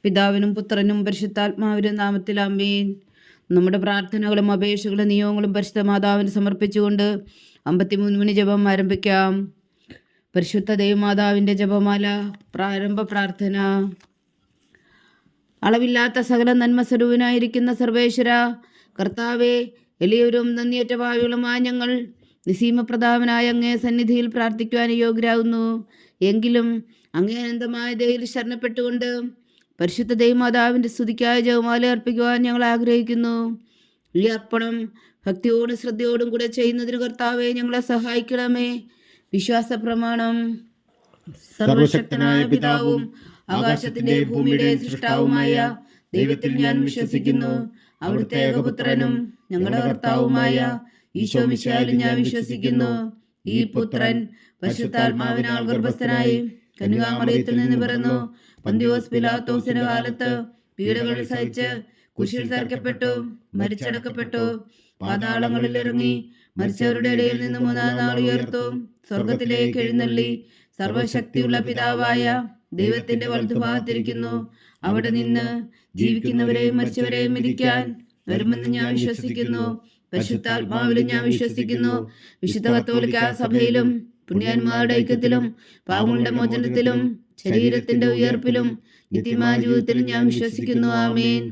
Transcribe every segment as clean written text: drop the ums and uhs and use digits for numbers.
പിതാവിനും പുത്രനും പരിശുദ്ധാത്മാവിനും നാമത്തിൽ ആമേൻ. നമ്മുടെ പ്രാർത്ഥനകളും അപേക്ഷകളും നിയോഗങ്ങളും പരിശുദ്ധ മാതാവിന് സമർപ്പിച്ചുകൊണ്ട് 53 മണി ജപം ആരംഭിക്കാം. പരിശുദ്ധ ദൈവമാതാവിൻ്റെ ജപമാല. പ്രാരംഭ പ്രാർത്ഥന. അളവില്ലാത്ത സകല നന്മ സ്വരൂപനായിരിക്കുന്ന സർവേശ്വര കർത്താവെ, എളിയവരും നന്ദിയേറ്റ ഭാവികളുമായ ഞങ്ങൾ നിസീമപ്രതാപനായ അങ്ങേ സന്നിധിയിൽ പ്രാർത്ഥിക്കുവാൻ യോഗ്യരാകുന്നു. എങ്കിലും അങ്ങേ അനന്തമായ ദയയിൽ ശരണപ്പെട്ടുകൊണ്ട് പരിശുദ്ധ ദൈവമാതാവിൻ്റെ സ്തുതിക്കായ ജപമാല അർപ്പിക്കുവാൻ ഞങ്ങൾ ആഗ്രഹിക്കുന്നു. ഈ അർപ്പണം ഭക്തിയോടും ശ്രദ്ധയോടും കൂടെ ചെയ്യുന്നതിന് കർത്താവെ ഞങ്ങളെ സഹായിക്കണമേ. വിശ്വാസ പ്രമാണം. സർവശക്തനായ പിതാവും ആകാശത്തിന്റെ ഭൂമിയുടെ സൃഷ്ടാവുമായ ദൈവത്തിൽ ഞാൻ വിശ്വസിക്കുന്നു. അവിടുത്തെ ഏകപുത്രനും ഞങ്ങളുടെ കർത്താവുമായ ഈശോ മിശിഹായിലും ഞാൻ വിശ്വസിക്കുന്നു. ഈ പുത്രൻ പരിശുദ്ധാത്മാവിനാൽ ഗർഭസ്ഥനായി കന്യകാമറിയത്തിൽ നിന്ന് പിറന്നു. പന്തിയോസ് പിലാത്തോസിന്റെ കാലത്ത് പീഡകൾ സഹിച്ച് കുരിശിൽ തറയ്ക്കപ്പെട്ടു, മരിച്ചടക്കപ്പെട്ടു, പാതാളങ്ങളിൽ ഇറങ്ങി, മരിച്ചവരുടെ ഇടയിൽ നിന്ന് 3-ാം നാൾ ഉയർത്തു, സ്വർഗത്തിലേക്ക് എഴുന്നള്ളി, സർവശക്തിയുള്ള പിതാവായ ദൈവത്തിന്റെ വലതുഭാഗത്തിരിക്കുന്നു. അവിടെ നിന്ന് ജീവിക്കുന്നവരെയും മരിച്ചവരെയും വിധിക്കാൻ വരുമെന്ന് ഞാൻ വിശ്വസിക്കുന്നു. പരിശുദ്ധാത്മാവിലും ഞാൻ വിശ്വസിക്കുന്നു. വിശുദ്ധ കത്തോലിക്ക സഭയിലും പുണ്യാന്മാരുടെ ഐക്യത്തിലും പാപങ്ങളുടെ മോചനത്തിലും ശരീരത്തിന്റെ ഉയർപ്പിലും നിത്യമായ ജീവിതത്തിലും ഞാൻ വിശ്വസിക്കുന്നു. ആമേൻ.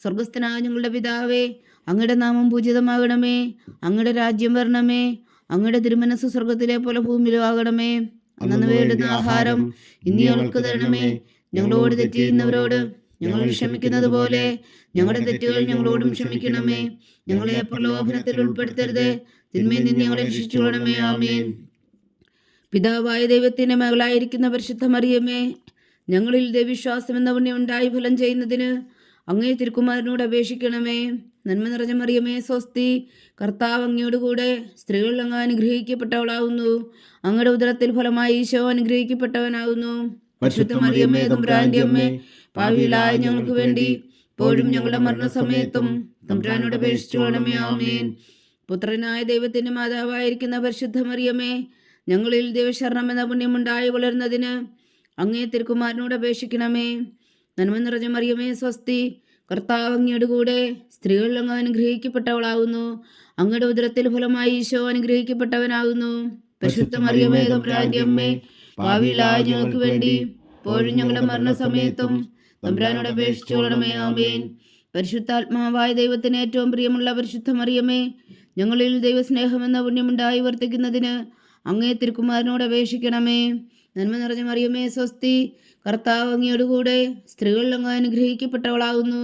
സ്വർഗസ്ഥനായ ഞങ്ങളുടെ പിതാവേ, അങ്ങയുടെ നാമം പൂജിതമാകണമേ. അങ്ങയുടെ രാജ്യം വരണമേ. അങ്ങയുടെ തിരുമനസ് സ്വർഗത്തിലെ പോലെ ഭൂമിയിലും ആകണമേ. അന്നു വേണ്ടുന്ന ആഹാരം ഇനി ഞങ്ങൾക്ക് തരണമേ. ഞങ്ങളോട് തെറ്റ് ചെയ്യുന്നവരോട് ഞങ്ങൾ ക്ഷമിക്കുന്നത് പോലെ ഞങ്ങളുടെ തെറ്റുകൾ ഞങ്ങളോടും ക്ഷമിക്കണമേ. ഞങ്ങളെ പ്രലോഭനത്തിൽ ഉൾപ്പെടുത്തരുത്, തിന്മയിൽ നിന്ന് ഞങ്ങളെ രക്ഷിച്ചുകൊള്ളണമേ. ആമേൻ. പിതാവായ ദൈവത്തിന്റെ മകളായിരിക്കുന്ന പരിശുദ്ധ മറിയമേ, ഞങ്ങളിൽ ദൈവവിശ്വാസം എന്ന പുണ്യം ഉണ്ടായി ഫലം ചെയ്യുന്നതിന് അങ്ങേ തിരുക്കുമാരനോട് അപേക്ഷിക്കണമേ. നന്മ നിറഞ്ഞ മറിയമേ സ്വസ്തി, കർത്താവ് അങ്ങയോടുകൂടെ സ്ത്രീകൾ അങ്ങ് അനുഗ്രഹിക്കപ്പെട്ടവളാകുന്നു. അങ്ങയുടെ ഉദരത്തിൽ ഫലമായി ഈശോ അനുഗ്രഹിക്കപ്പെട്ടവനാകുന്നു. പരിശുദ്ധ മറിയമേ തമ്പുരാന്റെ അമ്മേ, പാപികളായ ഞങ്ങൾക്ക് വേണ്ടി ഇപ്പോഴും ഞങ്ങളുടെ മരണസമയത്തും തമ്പുരാനോട് അപേക്ഷിച്ചുകൊള്ളണമേ. ആമേൻ. പുത്രനായ ദൈവത്തിന്റെ മാതാവായിരിക്കുന്ന പരിശുദ്ധ മറിയമേ, ഞങ്ങളിൽ ദൈവശരണം എന്ന പുണ്യമുണ്ടായി വളരുന്നതിന് അങ്ങേ തിരുക്കുമാരനോട് അപേക്ഷിക്കണമേ. നന്മ നിറഞ്ഞ മറിയമേ സ്വസ്തി, കർത്താവ് അങ്ങയുടെ കൂടെ സ്ത്രീകൾ അങ്ങ് അനുഗ്രഹിക്കപ്പെട്ടവളാകുന്നു. അങ്ങയുടെ ഉദരത്തിൽ ഫലമായി ഈശോ അനുഗ്രഹിക്കപ്പെട്ടവനാകുന്നു. പരിശുദ്ധ മറിയമേ തമ്പുരാന്റെ അമ്മേ, പാപികളായ ഞങ്ങൾക്ക് വേണ്ടി ഇപ്പോഴും ഞങ്ങളുടെ മരണസമയത്തും തമ്പുരാനോട് അപേക്ഷിച്ചുകൊള്ളണമേ. ആമേൻ. പരിശുദ്ധാത്മാവായ ദൈവത്തിന് ഏറ്റവും പ്രിയമുള്ള പരിശുദ്ധ മറിയമേ, ഞങ്ങളിൽ ദൈവസ്നേഹം എന്ന പുണ്യമുണ്ടായി വർത്തിക്കുന്നതിന് അങ്ങേ തിരുക്കുമാരനോട് അപേക്ഷിക്കണമേ. നന്മ നിറഞ്ഞ മറിയമേ സ്വസ്തി, കർത്താവ് അങ്ങയോടുകൂടെ സ്ത്രീകൾ അങ്ങ് അനുഗ്രഹിക്കപ്പെട്ടവളാകുന്നു.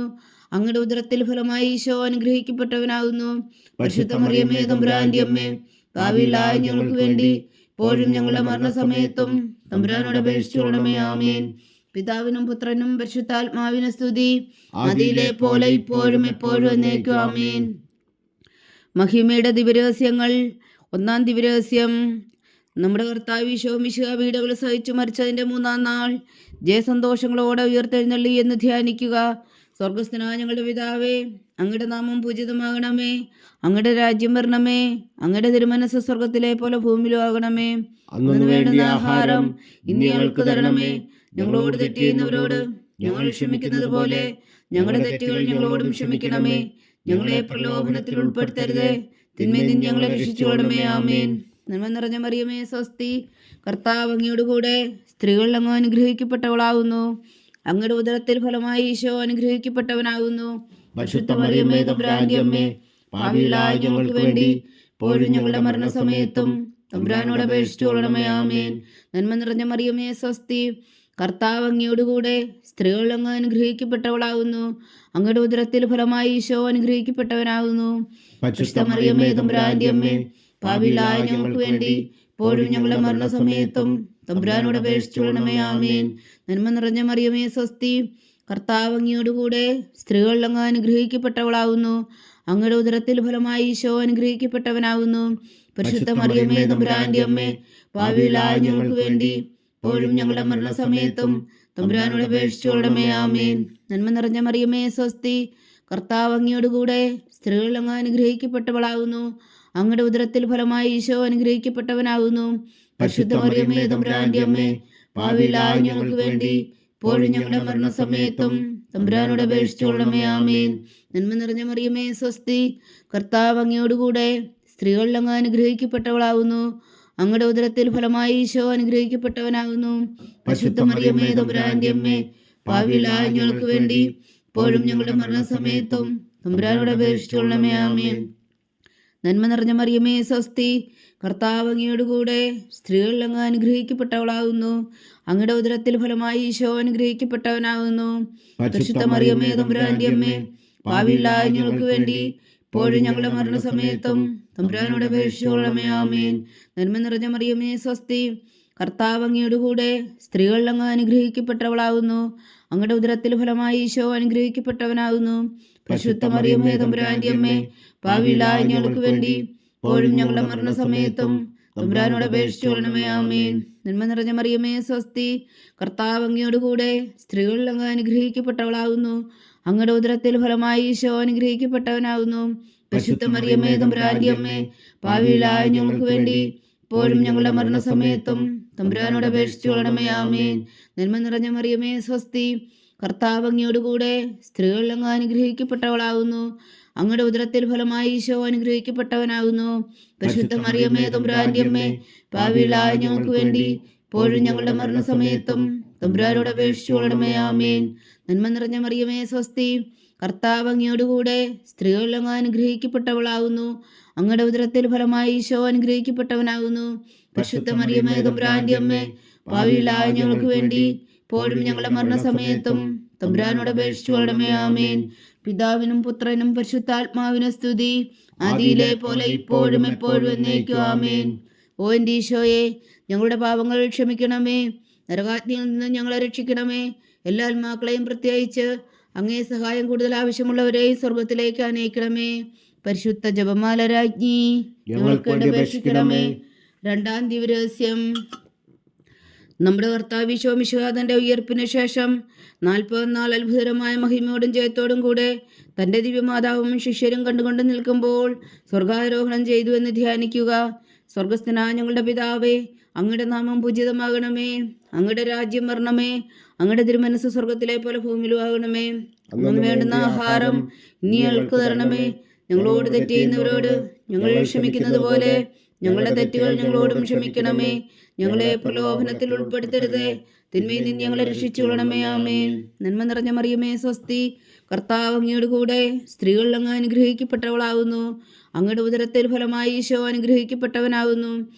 അങ്ങയുടെ ഉദരത്തിൽ ഫലമായി ഈശോ അനുഗ്രഹിക്കപ്പെട്ടവനാകുന്നു. പരിശുദ്ധ മറിയമേ തമ്പുരാന്റെ അമ്മേ, പാപികളായ ഞങ്ങൾക്ക് വേണ്ടി ഇപ്പോഴും ഞങ്ങളുടെ മരണസമയത്തും തമ്പുരാനോട് അപേക്ഷിച്ചുകൊള്ളണമേ. ആമേൻ. പിതാവിനും പുത്രനും പരിശുദ്ധാത്മാവിനും സ്തുതി, ആദിയിലെ പോലെ ഇപ്പോഴും എപ്പോഴും എന്നേക്കും. ആമേൻ. മഹിമയുടെ ദിവ്യരഹസ്യങ്ങൾ. 1-ാം ദിവ്യരഹസ്യം. നമ്മുടെ കർത്താവ് ഈശോ മിശിഹാ പീഡകൾ സഹിച്ചു മരിച്ചതിൻ്റെ 3-ാം നാൾ ജയസന്തോഷങ്ങളോടെ ഉയർത്തെഴുന്നള്ളി എന്ന് ധ്യാനിക്കുക. സ്വർഗസ്ഥനായ ഞങ്ങളുടെ പിതാവേ, അങ്ങയുടെ നാമം പൂജിതമാകണമേ. അങ്ങയുടെ രാജ്യം വരണമേ. അങ്ങയുടെ തിരുമനസ് സ്വർഗത്തിലെ പോലെ ഭൂമിയിലും ആകണമേ. അന്ന് വേണ്ടുന്ന ആഹാരം ഇന്ന് ഞങ്ങൾക്ക് തരണമേ. ഞങ്ങളോട് തെറ്റ് ചെയ്യുന്നവരോട് ഞങ്ങൾ ക്ഷമിക്കുന്നത് പോലെ ഞങ്ങളുടെ തെറ്റുകൾ ഞങ്ങളോടും ക്ഷമിക്കണമേ. ഞങ്ങളെ പ്രലോഭനത്തിൽ ഉൾപ്പെടുത്തരുത്, തിന്മയിൽ നിന്ന് ഞങ്ങളെ രക്ഷിച്ചുകൊള്ളണമേ. ആമേൻ. നന്മ നിറഞ്ഞ മറിയമേ സ്വസ്തി, കർത്താവ് അങ്ങയോടുകൂടെ സ്ത്രീകൾ അങ്ങ് അനുഗ്രഹിക്കപ്പെട്ടവളാകുന്നു. അങ്ങയുടെ ഉദരത്തിൽ ഫലമായി ഈശോ അനുഗ്രഹിക്കപ്പെട്ടവനാകുന്നു. പരിശുദ്ധ മറിയമേ തമ്പുരാന്റെ അമ്മേ, പാപികളായ ഞങ്ങൾക്ക് വേണ്ടി ഇപ്പോഴും ഞങ്ങളുടെ മരണസമയത്തും തമ്പുരാനോട് അപേക്ഷിച്ചുകൊള്ളണമേ. ആമേൻ. നന്മ നിറഞ്ഞ മറിയമേ സ്വസ്തി, കർത്താവ് അങ്ങയോടുകൂടെ സ്ത്രീകൾ അങ്ങ് അനുഗ്രഹിക്കപ്പെട്ടവളാകുന്നു. അങ്ങയുടെ ഉദരത്തിൽ ഫലമായി ഈശോ അനുഗ്രഹിക്കപ്പെട്ടവനാകുന്നു. പരിശുദ്ധ മറിയമേ തമ്പുരാന്റെ അമ്മേ, പാപികളായ ഞങ്ങൾക്ക് വേണ്ടി ഇപ്പോഴും ഞങ്ങളുടെ മരണസമയത്തും തമ്പുരാനോട് അപേക്ഷിച്ചുകൊള്ളണമേ. ആമേൻ. നന്മ നിറഞ്ഞ മറിയമേ സ്വസ്തി, കർത്താവ് അങ്ങയോടുകൂടെ സ്ത്രീകൾ അങ്ങ് അനുഗ്രഹിക്കപ്പെട്ടവളാകുന്നു. അങ്ങയുടെ ഉദരത്തിൽ ഫലമായി ഈശോ അനുഗ്രഹിക്കപ്പെട്ടവനാകുന്നു. പരിശുദ്ധ മറിയമേ തമ്പുരാന്റെ അമ്മേ, പാപികളായ ഞങ്ങൾക്ക് വേണ്ടി ഇപ്പോഴും ഞങ്ങളുടെ മരണസമയത്തും തമ്പുരാനോട് അപേക്ഷിച്ചുകൊള്ളണമേ. ആമേൻ. നന്മ നിറഞ്ഞ മറിയമേ സ്വസ്തി, കർത്താവ് അങ്ങയോടുകൂടെ സ്ത്രീകൾ അങ്ങ് അനുഗ്രഹിക്കപ്പെട്ടവളാകുന്നു. അങ്ങയുടെ ഉദരത്തിൽ ഫലമായി ഈശോ അനുഗ്രഹിക്കപ്പെട്ടവനാകുന്നു. പരിശുദ്ധ മറിയമേ തമ്പുരാന്റെ അമ്മേ, പാപികളായ ഞങ്ങൾക്ക് വേണ്ടി ഇപ്പോഴും ഞങ്ങളുടെ മരണസമയത്തും തമ്പുരാനോട് അപേക്ഷിച്ചുകൊള്ളണമേ. ആമേൻ. നന്മ നിറഞ്ഞ മറിയമേ സ്വസ്തി, കർത്താവ് അങ്ങയോടുകൂടെ സ്ത്രീകളിൽ അങ്ങ് അനുഗ്രഹിക്കപ്പെട്ടവളാകുന്നു. അങ്ങയുടെ ഉദരത്തിൽ ഫലമായി ഈശോ അനുഗ്രഹിക്കപ്പെട്ടവനാകുന്നു. പരിശുദ്ധ മറിയമേ തമ്പുരാന്റെ അമ്മേ, പാപികളായ ഞങ്ങൾക്ക് വേണ്ടി ഇപ്പോഴും ഞങ്ങളുടെ മരണസമയത്തും തമ്പുരാനോട് അപേക്ഷിച്ചുകൊള്ളണമേ. ആമേൻ. നന്മ നിറഞ്ഞ മറിയമേ സ്വസ്തി, കർത്താവ് അങ്ങയോടുകൂടെ സ്ത്രീകളിൽ അങ്ങ് അനുഗ്രഹിക്കപ്പെട്ടവളാകുന്നു. അങ്ങയുടെ ഉദരത്തിൽ ഫലമായി ഈശോ അനുഗ്രഹിക്കപ്പെട്ടവനാകുന്നു. പരിശുദ്ധ മറിയമേ തമ്പുരാന്റെ അമ്മേ, പാപികളായ ഞങ്ങൾക്ക് വേണ്ടി ഇപ്പോഴും ഞങ്ങളുടെ മരണസമയത്തും തമ്പുരാനോട് അപേക്ഷിച്ചുകൊള്ളണമേ. ആമേൻ. നന്മ നിറഞ്ഞ മറിയമേ സ്വസ്തി, കർത്താവ് അങ്ങയോടുകൂടെ സ്ത്രീകളിൽ അങ്ങ് അനുഗ്രഹിക്കപ്പെട്ടവളാകുന്നു. അങ്ങയുടെ ഉദരത്തിൽ ഫലമായി ഈശോ അനുഗ്രഹിക്കപ്പെട്ടവനാകുന്നു. പരിശുദ്ധ മറിയമേ തമ്പുരാന്റെ അമ്മേ, പാപികളായ ഞങ്ങൾക്ക് വേണ്ടി ഇപ്പോഴും ഞങ്ങളുടെ മരണസമയത്തും തമ്പുരാനോട് അപേക്ഷിച്ചുകൊള്ളണമേ. ആമേൻ. നന്മ നിറഞ്ഞ മറിയമേ സ്വസ്തി, കർത്താവ് അങ്ങയോടുകൂടെ സ്ത്രീകളിൽ അങ്ങ് അനുഗ്രഹിക്കപ്പെട്ടവളാകുന്നു. അങ്ങയുടെ ഉദരത്തിൽ ഫലമായി ഈശോ അനുഗ്രഹിക്കപ്പെട്ടവനാകുന്നു. പരിശുദ്ധ മറിയമേ തമ്പുരാന്റെ അമ്മേ, പാപികളായ ഞങ്ങൾക്ക് വേണ്ടി ഇപ്പോഴും ഞങ്ങളുടെ മരണസമയത്തും തമ്പുരാനോട് അപേക്ഷിച്ചുകൊള്ളണമേ. ആമേൻ. നന്മ നിറഞ്ഞ മറിയമേ സ്വസ്തി, കർത്താവ് അങ്ങയോടുകൂടെ സ്ത്രീകളിൽ അങ്ങ് അനുഗ്രഹിക്കപ്പെട്ടവളാകുന്നു. അങ്ങയുടെ ഉദരത്തിൽ ഫലമായി ഈശോ അനുഗ്രഹിക്കപ്പെട്ടവനാകുന്നു. പരിശുദ്ധ മറിയമേ തമ്പുരാന്റെ അമ്മേ, പാപികളായ ഞങ്ങൾക്ക് വേണ്ടി ഇപ്പോഴും ഞങ്ങളുടെ മരണസമയത്തും തമ്പുരാനോട് അപേക്ഷിച്ചുകൊള്ളണമേ. ആമേൻ. നന്മ നിറഞ്ഞ മറിയമേ സ്വസ്തി, കർത്താവ് അങ്ങയോടുകൂടെ സ്ത്രീകളിൽ അങ്ങ് അനുഗ്രഹിക്കപ്പെട്ടവളാകുന്നു. അങ്ങയുടെ ഉദരത്തിൽ ഫലമായി ഈശോ അനുഗ്രഹിക്കപ്പെട്ടവനാകുന്നു. പരിശുദ്ധ മറിയമേ തമ്പുരാന്റെ അമ്മേ, പാപികളായ ഞങ്ങൾക്ക് വേണ്ടി ഇപ്പോഴും ഞങ്ങളുടെ മരണസമയത്തും തമ്പുരാനോട് അപേക്ഷിച്ചുകൊള്ളണമേ. ആമേൻ. പിതാവിനും പുത്രനും പരിശുദ്ധാത്മാവിനും സ്തുതി, ആദിയിലെ പോലെ ഇപ്പോഴും എപ്പോഴും എന്നേക്കും. ആമേൻ. ഓ എൻ്റെ ഈശോയെ, ഞങ്ങളുടെ പാപങ്ങൾ ക്ഷമിക്കണമേ. നരകാഗ്നിയിൽ നിന്ന് ഞങ്ങളെ രക്ഷിക്കണമേ. എല്ലാ ആത്മാക്കളെയും പ്രത്യേകിച്ച് അങ്ങേ സഹായം കൂടുതൽ ആവശ്യമുള്ളവരെയും സ്വർഗത്തിലേക്ക് അനയിക്കണമേ. പരിശുദ്ധ ജപമാല രാജ്ഞി, ഞങ്ങൾക്ക് വേണ്ടി അപേക്ഷിക്കണമേ. രണ്ടാം ദിവരഹസ്യം. നമ്മുടെ കർത്താവ് ഈശോ മിശിഹായുടെ ഉയർപ്പിന് ശേഷം 40 നാൾ അത്ഭുതകരമായ മഹിമയോടും ജയത്തോടും കൂടെ തൻ്റെ ദിവ്യമാതാവും ശിഷ്യരും കണ്ടുകൊണ്ട് നിൽക്കുമ്പോൾ സ്വർഗാരോഹണം ചെയ്തു എന്ന് ധ്യാനിക്കുക. സ്വർഗസ്ഥനായ ഞങ്ങളുടെ പിതാവേ, അങ്ങയുടെ നാമം പൂജിതമാകണമേ. അങ്ങയുടെ രാജ്യം വരണമേ. അങ്ങയുടെ തിരുമനസ് സ്വർഗത്തിലെ പോലെ ഭൂമിയിലും ആകണമേ. അന്ന് വേണ്ടുന്ന ആഹാരം ഇനി ഞങ്ങൾക്ക് തരണമേ. ഞങ്ങളോട് തെറ്റ് ചെയ്യുന്നവരോട് ഞങ്ങൾ ക്ഷമിക്കുന്നത് പോലെ ഞങ്ങളുടെ തെറ്റുകൾ ഞങ്ങളോടും ക്ഷമിക്കണമേ. ഞങ്ങളെ പ്രലോഭനത്തിൽ ഉൾപ്പെടുത്തരുതേ, തിന്മയിൽ നിന്ന് ഞങ്ങളെ രക്ഷിച്ചുകൊള്ളണമേ. ആമേൻ. നന്മ നിറഞ്ഞ മറിയമേ സ്വസ്തി, കർത്താവ് അങ്ങയോടുകൂടെ സ്ത്രീകളിൽ അങ്ങ് അനുഗ്രഹിക്കപ്പെട്ടവളാകുന്നു. അങ്ങയുടെ ഉദരത്തിൽ ഫലമായി ഈശോ അനുഗ്രഹിക്കപ്പെട്ടവനാകുന്നു.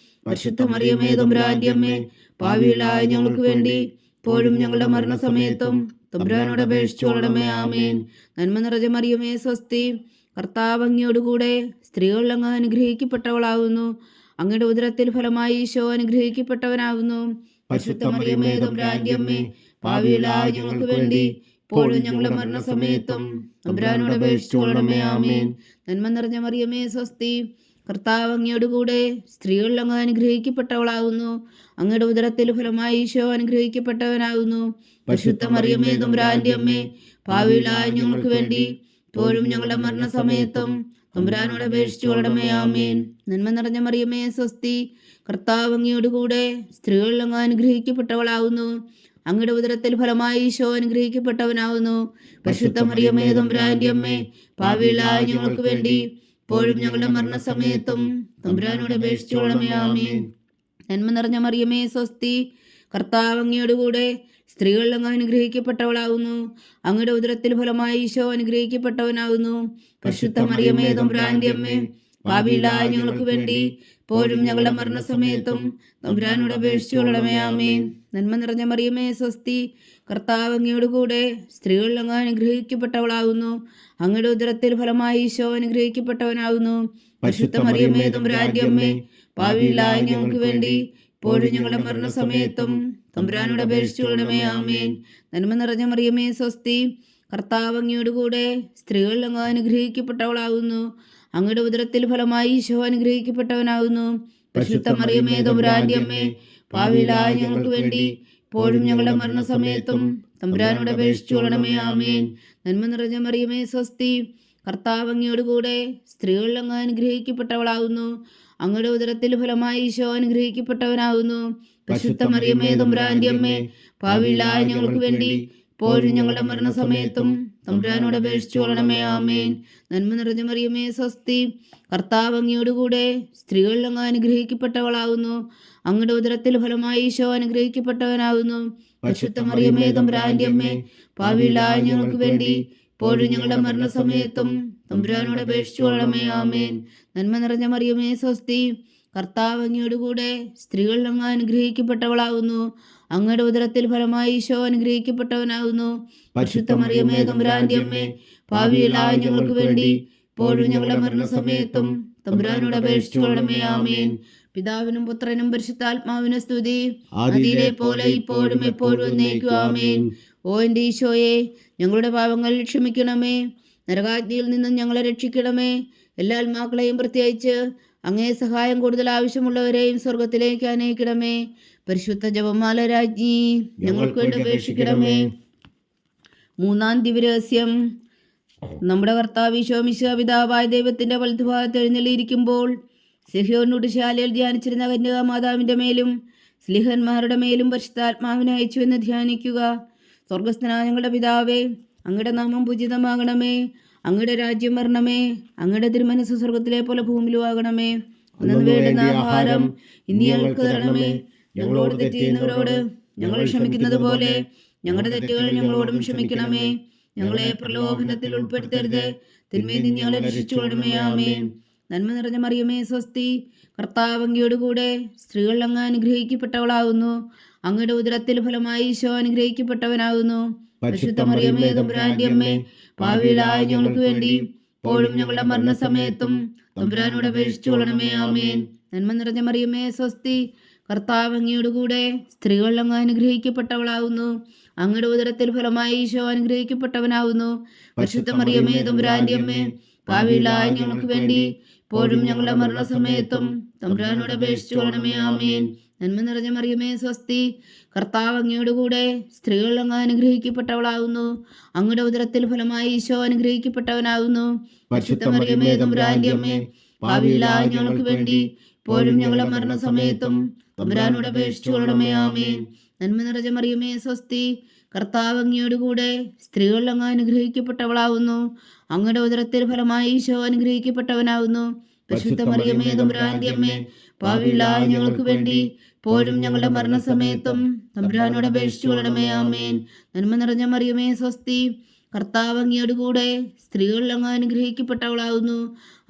പരിശുദ്ധ മറിയമേ തമ്പുരാന്റെ അമ്മേ, പാപികളായ ഞങ്ങൾക്ക് വേണ്ടി ഇപ്പോഴും ഞങ്ങളുടെ മരണസമയത്തും തമ്പുരാനോട് അപേക്ഷിച്ചുകൊള്ളണമേ. ആമേൻ. നന്മ നിറഞ്ഞ മറിയമേ സ്വസ്തി, കർത്താവ് അങ്ങയോടുകൂടെ സ്ത്രീകളിൽ അങ്ങ് അനുഗ്രഹിക്കപ്പെട്ടവളാകുന്നു. അങ്ങയുടെ ഉദരത്തിൽ ഫലമായി ഈശോ അനുഗ്രഹിക്കപ്പെട്ടവനാകുന്നു. പരിശുദ്ധ മറിയമേ തമ്പുരാന്റെ അമ്മേ, പാപികളായ ഞങ്ങൾക്ക് വേണ്ടി ഇപ്പോഴും ഞങ്ങളുടെ മരണസമയത്തും തമ്പുരാനോട് അപേക്ഷിച്ചുകൊള്ളണമേ. ആമേൻ. നന്മ നിറഞ്ഞ മറിയമേ സ്വസ്തി, കർത്താവ് അങ്ങയോടുകൂടെ സ്ത്രീകളിൽ അങ്ങ് അനുഗ്രഹിക്കപ്പെട്ടവളാകുന്നു. അങ്ങയുടെ ഉദരത്തിൽ ഫലമായി ഈശോ അനുഗ്രഹിക്കപ്പെട്ടവനാകുന്നു. പരിശുദ്ധ മറിയമേ തമ്പുരാന്റെ അമ്മേ, പാപികളായ ഞങ്ങൾക്ക് വേണ്ടി ഇപ്പോഴും ഞങ്ങളുടെ മരണസമയത്തും തമ്പുരാനോട് അപേക്ഷിച്ചുകൊള്ളണമേ. ആമേൻ. നന്മ നിറഞ്ഞ മറിയമേ സ്വസ്തി, കർത്താവ് അങ്ങയോടുകൂടെ സ്ത്രീകളിൽ അങ്ങ് അനുഗ്രഹിക്കപ്പെട്ടവളാകുന്നു. അങ്ങയുടെ ഉദരത്തിൽ ഫലമായി ഈശോ അനുഗ്രഹിക്കപ്പെട്ടവനാകുന്നു. പരിശുദ്ധ മറിയമേ തമ്പുരാന്റെ അമ്മേ, പാപികളായ ഞങ്ങൾക്ക് വേണ്ടി ഇപ്പോഴും ഞങ്ങളുടെ മരണസമയത്തും തമ്പുരാനോട് അപേക്ഷിച്ചുകൊള്ളണമേ. ആമേൻ. നന്മ നിറഞ്ഞ മറിയമേ സ്വസ്തി, കർത്താവ് അങ്ങയോടുകൂടെ സ്ത്രീകളിൽ അങ്ങ് അനുഗ്രഹിക്കപ്പെട്ടവളാകുന്നു. അങ്ങയുടെ ഉദരത്തിൽ ഫലമായി ഈശോ അനുഗ്രഹിക്കപ്പെട്ടവനാകുന്നു. പരിശുദ്ധ മറിയമേ തമ്പുരാന്റെ അമ്മേ, പാപികളായ ഞങ്ങൾക്ക് വേണ്ടി ഇപ്പോഴും ഞങ്ങളുടെ മരണസമയത്തും തമ്പുരാനോട് അപേക്ഷിച്ചുകൊള്ളണമേ. ആമേൻ. നന്മ നിറഞ്ഞ മറിയമേ സ്വസ്തി, കർത്താവ് അങ്ങയോടുകൂടെ സ്ത്രീകളിൽ അങ്ങ് അനുഗ്രഹിക്കപ്പെട്ടവളാകുന്നു. അങ്ങയുടെ ഉദരത്തിൽ ഫലമായി ഈശോ അനുഗ്രഹിക്കപ്പെട്ടവനാകുന്നു. പരിശുദ്ധ മറിയമേ തമ്പുരാന്റെ അമ്മേ, പാപികളായ ഞങ്ങൾക്ക് വേണ്ടി ഇപ്പോഴും ഞങ്ങളുടെ മരണസമയത്തും തമ്പുരാനോട് അപേക്ഷിച്ചുകൊള്ളണമേ. ആമേൻ. നന്മ നിറഞ്ഞ മറിയമേ സ്വസ്തി, കർത്താവ് അങ്ങയോടുകൂടെ സ്ത്രീകളിൽ അങ്ങ് അനുഗ്രഹിക്കപ്പെട്ടവളാകുന്നു. അങ്ങയുടെ ഉദരത്തിൽ ഫലമായി ഈശോ അനുഗ്രഹിക്കപ്പെട്ടവനാകുന്നു. പരിശുദ്ധ മറിയമേ തമ്പുരാന്റെ അമ്മേ, പാപികളായ ഞങ്ങൾക്ക് വേണ്ടി ഇപ്പോഴും ഞങ്ങളുടെ മരണസമയത്തും തമ്പുരാനോട് അപേക്ഷിച്ചുകൊള്ളണമേ. ആമേൻ. നന്മ നിറഞ്ഞ മറിയമേ സ്വസ്തി, കർത്താവ് അങ്ങയോടുകൂടെ സ്ത്രീകളിൽ അങ്ങ് അനുഗ്രഹിക്കപ്പെട്ടവളാകുന്നു. അങ്ങയുടെ ഉദരത്തിൽ ഫലമായി ഈശോ അനുഗ്രഹിക്കപ്പെട്ടവനാകുന്നു. പരിശുദ്ധ മറിയമേ തമ്പുരാന്റെ അമ്മേ, പാപികളായ ഞങ്ങൾക്ക് വേണ്ടി ഇപ്പോഴും ഞങ്ങളുടെ മരണസമയത്തും തമ്പുരാനോട് അപേക്ഷിച്ചു കൊള്ളണമേ. ആമേൻ. നന്മ നിറഞ്ഞ മറിയമേ സ്വസ്തി, കർത്താവ് അങ്ങയോടുകൂടെ സ്ത്രീകളിൽ അങ്ങ് അനുഗ്രഹിക്കപ്പെട്ടവളാകുന്നു. അങ്ങയുടെ ഉദരത്തിൽ ഫലമായി ഈശോ അനുഗ്രഹിക്കപ്പെട്ടവനാകുന്നു. പരിശുദ്ധ മറിയമേ തമ്പുരാന്റെ അമ്മേ, പാപികളായ ഞങ്ങൾക്ക് വേണ്ടി ഇപ്പോഴും ഞങ്ങളുടെ മരണസമയത്തും തമ്പുരാനോട് അപേക്ഷിച്ചു കൊള്ളണമേ. ആമേൻ. നന്മ നിറഞ്ഞ മറിയമേ സ്വസ്തി, കർത്താവ് അങ്ങയോടുകൂടെ സ്ത്രീകളിൽ അങ്ങ് അനുഗ്രഹിക്കപ്പെട്ടവളാകുന്നു. അങ്ങയുടെ ഉദരത്തിൽ ഫലമായി ഈശോ അനുഗ്രഹിക്കപ്പെട്ടവനാകുന്നു. പരിശുദ്ധ മറിയമേ തമ്പുരാന്റെ അമ്മേ, പാപികളായ ഞങ്ങൾക്ക് വേണ്ടി ഇപ്പോഴും ഞങ്ങളുടെ മരണസമയത്തും തമ്പുരാനോട് അപേക്ഷിച്ചു കൊള്ളണമേ. ആമേൻ. പിതാവിനും പുത്രനും പരിശുദ്ധാത്മാവിനും സ്തുതി, അതിലെ പോലെ ഇപ്പോഴും എപ്പോഴും എന്നേക്കും. ആമേൻ. ഓ എൻ്റെ ഈശോയെ, ഞങ്ങളുടെ പാപങ്ങൾ ക്ഷമിക്കണമേ. നരകാഗ്നിയിൽ നിന്നും ഞങ്ങളെ രക്ഷിക്കണമേ. എല്ലാ ആത്മാക്കളെയും പ്രത്യേകിച്ച് അങ്ങേ സഹായം കൂടുതൽ ആവശ്യമുള്ളവരെയും സ്വർഗത്തിലേക്ക് അനയിക്കണമേ. പരിശുദ്ധ ജപമാല രാജ്ഞി, ഞങ്ങൾക്ക് വേണ്ടി അപേക്ഷിക്കണമേ. മൂന്നാം ദിവ്യരഹസ്യം. നമ്മുടെ കർത്താവ് ഈശോ മിശിഹാ പിതാവായ ദൈവത്തിന്റെ വലതുഭാഗത്ത് എഴുന്നള്ളിയിരിക്കുമ്പോൾ സിഹ്യോൻ ശാലയിൽ ധ്യാനിച്ചിരുന്ന കന്യകാ മാതാവിന്റെ മേലും സ്ലിഹന്മാരുടെ മേലും പരിശുദ്ധാത്മാവിനെ അയച്ചു എന്ന് ധ്യാനിക്കുക. സ്വർഗസ്ഥനായ ഞങ്ങളുടെ പിതാവേ, അങ്ങയുടെ നാമം പൂജിതമാകണമേ. അങ്ങയുടെ രാജ്യം വരണമേ. അങ്ങയുടെ തിരുമനസ്സ് സ്വർഗത്തിലെ പോലെ ഭൂമിയിലും ആകണമേ. അന്നു വേണ്ടുന്ന ആഹാരം ഇന്ന് ഞങ്ങൾക്ക് തരണമേ. ഞങ്ങളോട് തെറ്റ് ചെയ്യുന്നവരോട് ഞങ്ങൾ ക്ഷമിക്കുന്നത് പോലെ ഞങ്ങളുടെ തെറ്റുകൾ ഞങ്ങളോടും ക്ഷമിക്കണമേ. ഞങ്ങളെ പ്രലോഭനത്തിൽ ഉൾപ്പെടുത്തരുത്, തിന്മയിൽ നിന്ന് ഞങ്ങളെ രക്ഷിച്ചുകൊള്ളണമേ. ആമേൻ. നന്മ നിറഞ്ഞ മറിയമേ സ്വസ്തി, കർത്താവ് അങ്ങയോടുകൂടെ സ്ത്രീകൾ അങ്ങ് അനുഗ്രഹിക്കപ്പെട്ടവളാകുന്നു. അങ്ങയുടെ ഉദരത്തിൽ ഫലമായി ഈശോ അനുഗ്രഹിക്കപ്പെട്ടവനാകുന്നു. പരിശുദ്ധ മറിയമേ തമ്പുരാന്റെ അമ്മേ, പാപികളായ ഞങ്ങൾക്ക് വേണ്ടി ഇപ്പോഴും ഞങ്ങളുടെ മരണസമയത്തും തമ്പുരാനോട് അപേക്ഷിച്ചു കൊള്ളണമേ. ആമേൻ. നന്മ നിറഞ്ഞ മറിയമേ സ്വസ്തി, കർത്താവ് അങ്ങയോടുകൂടെ സ്ത്രീകൾ അങ്ങ് അനുഗ്രഹിക്കപ്പെട്ടവളാകുന്നു. അങ്ങയുടെ ഉദരത്തിൽ ഫലമായി ഈശോ അനുഗ്രഹിക്കപ്പെട്ടവനാകുന്നു. പരിശുദ്ധ മറിയമേ തമ്പുരാന്റെ അമ്മേ, പാപികളായ ഞങ്ങൾക്ക് വേണ്ടി ഇപ്പോഴും ഞങ്ങളുടെ മരണസമയത്തും തമ്പുരാനോട് അപേക്ഷിച്ചു കൊള്ളണമേ. ആമേൻ. നന്മ നിറഞ്ഞ മറിയമേ സ്വസ്തി, കർത്താവ് അങ്ങയോടുകൂടെ സ്ത്രീകൾ അങ്ങ് അനുഗ്രഹിക്കപ്പെട്ടവളാകുന്നു. അങ്ങയുടെ ഉദരത്തിൽ ഫലമായി ഈശോ അനുഗ്രഹിക്കപ്പെട്ടവനാകുന്നു. പരിശുദ്ധ മറിയമേ തമ്പുരാന്റെ അമ്മേ, പാപികളായ ഞങ്ങൾക്ക് വേണ്ടി ഇപ്പോഴും ഞങ്ങളുടെ മരണസമയത്തും തമ്പുരാനോട് അപേക്ഷിച്ചു കൊള്ളണമേ. ആമേൻ. നന്മ നിറഞ്ഞ മറിയമേ സ്വസ്തി, കർത്താവ് അങ്ങയോടുകൂടെ സ്ത്രീകൾ അങ്ങ് അനുഗ്രഹിക്കപ്പെട്ടവളാകുന്നു. അങ്ങയുടെ ഉദരത്തിൽ ഫലമായി ഈശോ അനുഗ്രഹിക്കപ്പെട്ടവനാകുന്നു. പരിശുദ്ധ മറിയമേ തമ്പുരാന്റെ അമ്മേ, പാപികളായ ഞങ്ങൾക്ക് വേണ്ടി ഇപ്പോഴും ഞങ്ങളുടെ മരണസമയത്തും തമ്പുരാനോട് അപേക്ഷിച്ചു കൊള്ളണമേ. ആമേൻ. നന്മ നിറഞ്ഞ മറിയമേ സ്വസ്തി, കർത്താവ് അങ്ങയോടുകൂടെ സ്ത്രീകൾ അങ്ങ് അനുഗ്രഹിക്കപ്പെട്ടവളാകുന്നു.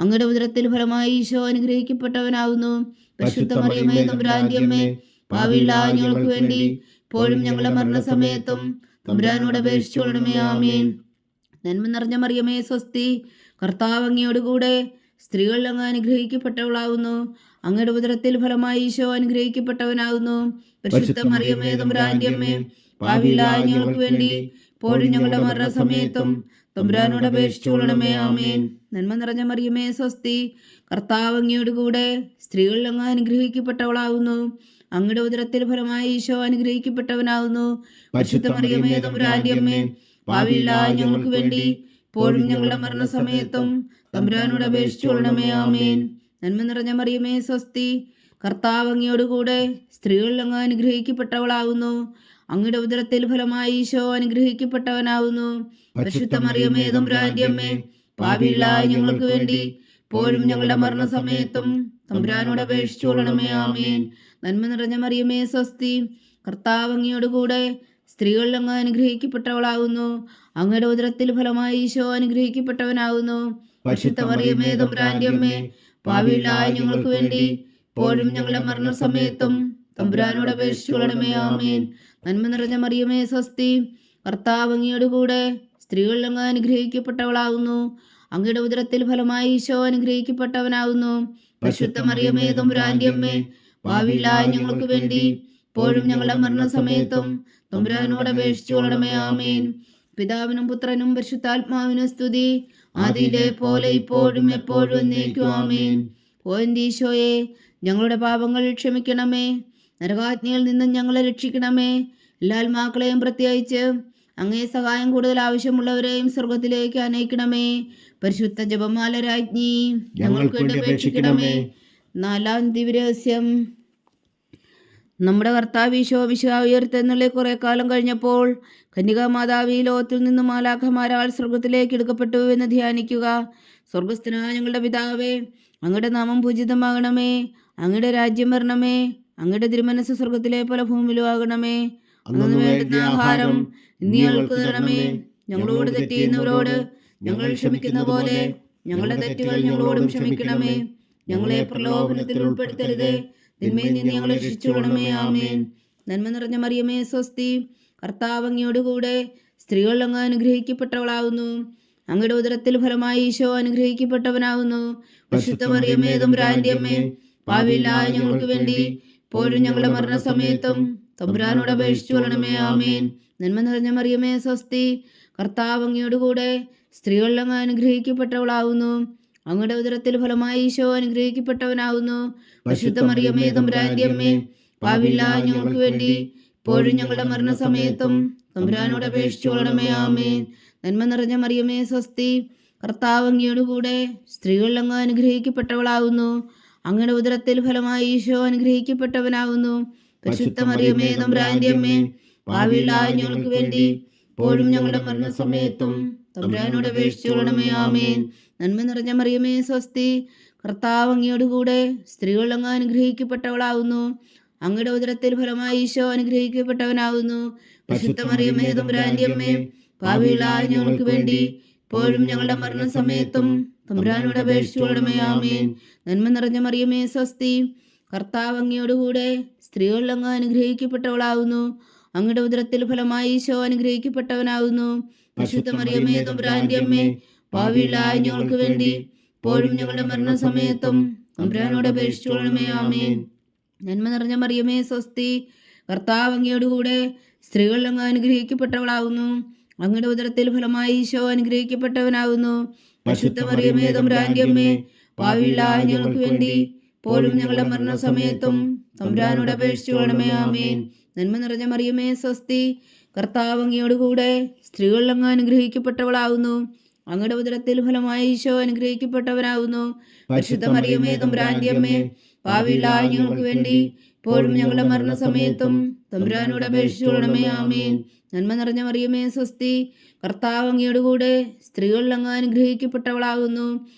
അങ്ങയുടെ ഉദരത്തിൽ ഫലമായി ഈശോ അനുഗ്രഹിക്കപ്പെട്ടവനാകുന്നു. പരിശുദ്ധ മറിയമേ തമ്പുരാന്റെ അമ്മേ, പാപികളായ ഞങ്ങൾക്ക് വേണ്ടി ഇപ്പോഴും ഞങ്ങളുടെ മരണസമയത്തും തമ്പുരാനോട് അപേക്ഷിച്ചു കൊള്ളണമേ. ആമേൻ. നന്മ നിറഞ്ഞ മറിയമേ സ്വസ്തി, കർത്താവ് അങ്ങയോടുകൂടെ സ്ത്രീകൾ അങ്ങ് അനുഗ്രഹിക്കപ്പെട്ടവളാകുന്നു. അങ്ങയുടെ ഉദരത്തിൽ ഫലമായി ഈശോ അനുഗ്രഹിക്കപ്പെട്ടവനാകുന്നു. പരിശുദ്ധ മറിയമേ തമ്പുരാന്റെ അമ്മേ, പാപികളായ ഞങ്ങൾക്ക് വേണ്ടി ഇപ്പോഴും ഞങ്ങളുടെ മരണസമയത്തും തമ്പുരാനോട് അപേക്ഷിച്ചു കൊള്ളണമേ. ആമേൻ. നന്മ നിറഞ്ഞ മറിയമേ സ്വസ്തി, കർത്താവ് അങ്ങയോടുകൂടെ സ്ത്രീകൾ അങ്ങ് അനുഗ്രഹിക്കപ്പെട്ടവളാകുന്നു. അങ്ങയുടെ ഉദരത്തിൽ ഫലമായി ഈശോ അനുഗ്രഹിക്കപ്പെട്ടവനാകുന്നു. പരിശുദ്ധ മറിയമേ തമ്പുരാന്റെ അമ്മേ, പാപികളായ ഞങ്ങൾക്ക് വേണ്ടി ഇപ്പോഴും ഞങ്ങളുടെ മരണസമയത്തും തമ്പുരാനോട് അപേക്ഷിച്ചു കൊള്ളണമേ. ആമേൻ. നന്മ നിറഞ്ഞ മറിയമേ സ്വസ്തി, കർത്താവ് അങ്ങയോടുകൂടെ സ്ത്രീകൾ അങ്ങ് അനുഗ്രഹിക്കപ്പെട്ടവളാകുന്നു. അങ്ങയുടെ ഉദരത്തിൽ ഫലമായി ഈശോ അനുഗ്രഹിക്കപ്പെട്ടവനാകുന്നു. പരിശുദ്ധ മറിയമേ തമ്പുരാന്റെ അമ്മേ, പാപികളായ ഞങ്ങൾക്ക് വേണ്ടി ഇപ്പോഴും ഞങ്ങളുടെ മരണസമയത്തും തമ്പുരാനോട് അപേക്ഷിച്ചു കൊള്ളണമേ. ആമേൻ. നന്മ നിറഞ്ഞ മറിയമേ സ്വസ്തി, കർത്താവ് അങ്ങയോടുകൂടെ സ്ത്രീകൾ അങ്ങ് അനുഗ്രഹിക്കപ്പെട്ടവളാകുന്നു. അങ്ങയുടെ ഉദരത്തിൽ ഫലമായി ഈശോ അനുഗ്രഹിക്കപ്പെട്ടവനാകുന്നു. പരിശുദ്ധ മറിയമേ തമ്പുരാന്റെ അമ്മേ, പാപികളായ ഞങ്ങൾക്ക് വേണ്ടി ഇപ്പോഴും ഞങ്ങളുടെ മരണസമയത്തും തമ്പുരാനോട് അപേക്ഷിച്ചു കൊള്ളണമേ. ആമേൻ. നന്മ നിറഞ്ഞ മറിയമേ സ്വസ്തി, കർത്താവ് അങ്ങയോടുകൂടെ സ്ത്രീകൾ അങ്ങ് അനുഗ്രഹിക്കപ്പെട്ടവളാകുന്നു. അങ്ങയുടെ ഉദരത്തിൽ ഫലമായി ഈശോ അനുഗ്രഹിക്കപ്പെട്ടവനാകുന്നു. പരിശുദ്ധ മറിയമേ തമ്പുരാന്റെ അമ്മേ, പാപികളായ ഞങ്ങൾക്ക് വേണ്ടി ഇപ്പോഴും ഞങ്ങളുടെ മരണസമയത്തും തമ്പുരാനോട് അപേക്ഷിച്ചു കൊള്ളണമേ. ആമേൻ. പിതാവിനും പുത്രനും പരിശുദ്ധാത്മാവിനും സ്തുതി, അതിലെ പോലെ ഇപ്പോഴും എപ്പോഴും എന്നേക്കും. ആമേൻ. ഓ എൻ്റെ ഈശോയെ, ഞങ്ങളുടെ പാപങ്ങൾ ക്ഷമിക്കണമേ. നരകാജ്ഞയിൽ നിന്നും ഞങ്ങളെ രക്ഷിക്കണമേ. എല്ലാ ആത്മാക്കളെയും പ്രത്യേകിച്ച് അങ്ങേ സഹായം കൂടുതൽ ആവശ്യമുള്ളവരെയും സ്വർഗത്തിലേക്ക് അനയിക്കണമേ. പരിശുദ്ധ ജപമാല രാജ്ഞി, ഞങ്ങൾക്ക് വേണ്ടി അപേക്ഷിക്കണമേ. നാലാം ദിവ്യരഹസ്യം. നമ്മുടെ കർത്താവ് ഈശോ മിശിഹാ ഉയർത്തെന്നുള്ള കുറെ കാലം കഴിഞ്ഞപ്പോൾ കന്യകാമാതാവ് ഈ ലോകത്തിൽ നിന്ന് മാലാഖമാരാൽ സ്വർഗത്തിലേക്ക് എടുക്കപ്പെട്ടു എന്ന് ധ്യാനിക്കുക. സ്വർഗസ്ഥനായ ഞങ്ങളുടെ പിതാവേ, അങ്ങയുടെ നാമം പൂജിതമാകണമേ, അങ്ങയുടെ രാജ്യം വരണമേ, അങ്ങയുടെ തിരുമനസ് സ്വർഗത്തിലെ പോലെ ഭൂമിയിലും ആകണമേ. അന്നു വേണ്ടുന്ന ആഹാരം ഇന്ന് ഞങ്ങൾക്ക് തരണമേ. ഞങ്ങളോട് തെറ്റ് ചെയ്യുന്നവരോട് ഞങ്ങൾ ക്ഷമിക്കുന്ന പോലെ ഞങ്ങളുടെ തെറ്റുകൾ ഞങ്ങളോടും ക്ഷമിക്കണമേ. ഞങ്ങളെ പ്രലോഭനത്തിൽ ഉൾപ്പെടുത്തരുതേ, തിന്മയിൽ നിന്ന് ഞങ്ങളെ രക്ഷിച്ചുകൊള്ളണമേ. ആമേൻ. നന്മ നിറഞ്ഞ മറിയമേ സ്വസ്തി, കർത്താവ് അങ്ങയോട് കൂടെ സ്ത്രീകൾ അങ്ങ് അനുഗ്രഹിക്കപ്പെട്ടവളാവുന്നു. അങ്ങയുടെ ഉദരത്തിൽ ഫലമായി ഈശോ അനുഗ്രഹിക്കപ്പെട്ടവനാവുന്നു. പരിശുദ്ധ മറിയമേ തമ്പുരാന്റെ അമ്മേ, പാപികളായ ഞങ്ങൾക്ക് വേണ്ടി ഇപ്പോഴും ഞങ്ങളുടെ മരണസമയത്തും തമ്പുരാനോട് അപേക്ഷിച്ചു കൊള്ളണമേ. ആമേൻ. നന്മ നിറഞ്ഞ മറിയമേ സ്വസ്തി, കർത്താവ് അങ്ങയോട് കൂടെ സ്ത്രീകൾ അങ്ങ് അനുഗ്രഹിക്കപ്പെട്ടവളാവുന്നു. അങ്ങയുടെ ഉദരത്തിൽ ഫലമായി ഈശോ അനുഗ്രഹിക്കപ്പെട്ടവനാവുന്നു. പരിശുദ്ധ മറിയമേ തമ്പുരാന്റെ അമ്മേ, പാപികളായ ഞങ്ങൾക്ക് വേണ്ടി ഇപ്പോഴും ഞങ്ങളുടെ മരണസമയത്തും തമ്പുരാനോട് അപേക്ഷിച്ചു കൊള്ളണമേ. ആമേൻ. നന്മ നിറഞ്ഞ മറിയമേ സ്വസ്തി, കർത്താവ് അങ്ങയോട് കൂടെ സ്ത്രീകൾ അങ്ങ് അനുഗ്രഹിക്കപ്പെട്ടവളാവുന്നു. അങ്ങയുടെ ഉദരത്തിൽ ഫലമായി ഈശോ അനുഗ്രഹിക്കപ്പെട്ടവനാവുന്നു. പരിശുദ്ധ മറിയമേ തമ്പുരാന്റെ അമ്മേ, പാപികളായ ഞങ്ങൾക്ക് വേണ്ടി ഇപ്പോഴും ഞങ്ങളുടെ മരണസമയത്തും തമ്പുരാനോട് അപേക്ഷിച്ചു കൊള്ളണമേ. ആമേൻ. നന്മ നിറഞ്ഞ മറിയമേ സ്വസ്തി, കർത്താവ് അങ്ങയോട് കൂടെ സ്ത്രീകൾ അങ്ങ് അനുഗ്രഹിക്കപ്പെട്ടവളാവുന്നു. അങ്ങയുടെ ഉദരത്തിൽ ഫലമായി ഈശോ അനുഗ്രഹിക്കപ്പെട്ടവനാവുന്നു. പരിശുദ്ധ മറിയമേ തമ്പുരാന്റെ അമ്മേ, പാപികളായ ഞങ്ങൾക്ക് വേണ്ടി ഇപ്പോഴും ഞങ്ങളുടെ മരണസമയത്തും തമ്പുരാനോട് അപേക്ഷിച്ചു കൊള്ളണമേ. ആമേൻ. നന്മ നിറഞ്ഞ മറിയമേ സ്വസ്തി, കർത്താവ് അങ്ങയോട് കൂടെ സ്ത്രീകൾ അങ്ങ് അനുഗ്രഹിക്കപ്പെട്ടവളാവുന്നു. അങ്ങയുടെ ഉദരത്തിൽ ഫലമായി ഈശോ അനുഗ്രഹിക്കപ്പെട്ടവനാവുന്നു. പരിശുദ്ധ മറിയമേ തമ്പുരാന്റെ അമ്മേ, പാപികളായ ഞങ്ങൾക്ക് വേണ്ടി ഇപ്പോഴും ഞങ്ങളുടെ മരണസമയത്തും തമ്പുരാനോട് അപേക്ഷിച്ചു കൊള്ളണമേ. ആമേൻ. നന്മ നിറഞ്ഞ മറിയമേ സ്വസ്തി, കർത്താവ് അങ്ങയോട് കൂടെ സ്ത്രീകൾ അങ്ങ് അനുഗ്രഹിക്കപ്പെട്ടവളാവുന്നു. അങ്ങയുടെ ഉദരത്തിൽ ഫലമായി ഈശോ അനുഗ്രഹിക്കപ്പെട്ടവനാവുന്നു. പരിശുദ്ധ മറിയമേ തമ്പുരാന്റെ അമ്മേ, പാപികളായ ഞങ്ങൾക്ക് വേണ്ടി ഇപ്പോഴും ഞങ്ങളുടെ മരണസമയത്തും തമ്പുരാനോട് അപേക്ഷിച്ചു കൊള്ളണമേ. ആമേൻ. നന്മ നിറഞ്ഞ മറിയമേ സ്വസ്തി, കർത്താവ് അങ്ങയോട് കൂടെ സ്ത്രീകൾ അങ്ങ് അനുഗ്രഹിക്കപ്പെട്ടവളാവുന്നു. അങ്ങയുടെ ഉദരത്തിൽ ഫലമായി ഈശോ അനുഗ്രഹിക്കപ്പെട്ടവനാവുന്നു. പരിശുദ്ധ മറിയമേ തമ്പുരാന്റെ അമ്മേ, പാപികളായ ഞങ്ങൾക്ക് വേണ്ടി ഇപ്പോഴും ഞങ്ങളുടെ മരണസമയത്തും തമ്പുരാനോട് അപേക്ഷിച്ചു കൊള്ളണമേ. ആമേൻ. നന്മ നിറഞ്ഞ മറിയമേ സ്വസ്തി, കർത്താവ് അങ്ങയോട് കൂടെ സ്ത്രീകൾ അങ്ങ് അനുഗ്രഹിക്കപ്പെട്ടവളാവുന്നു.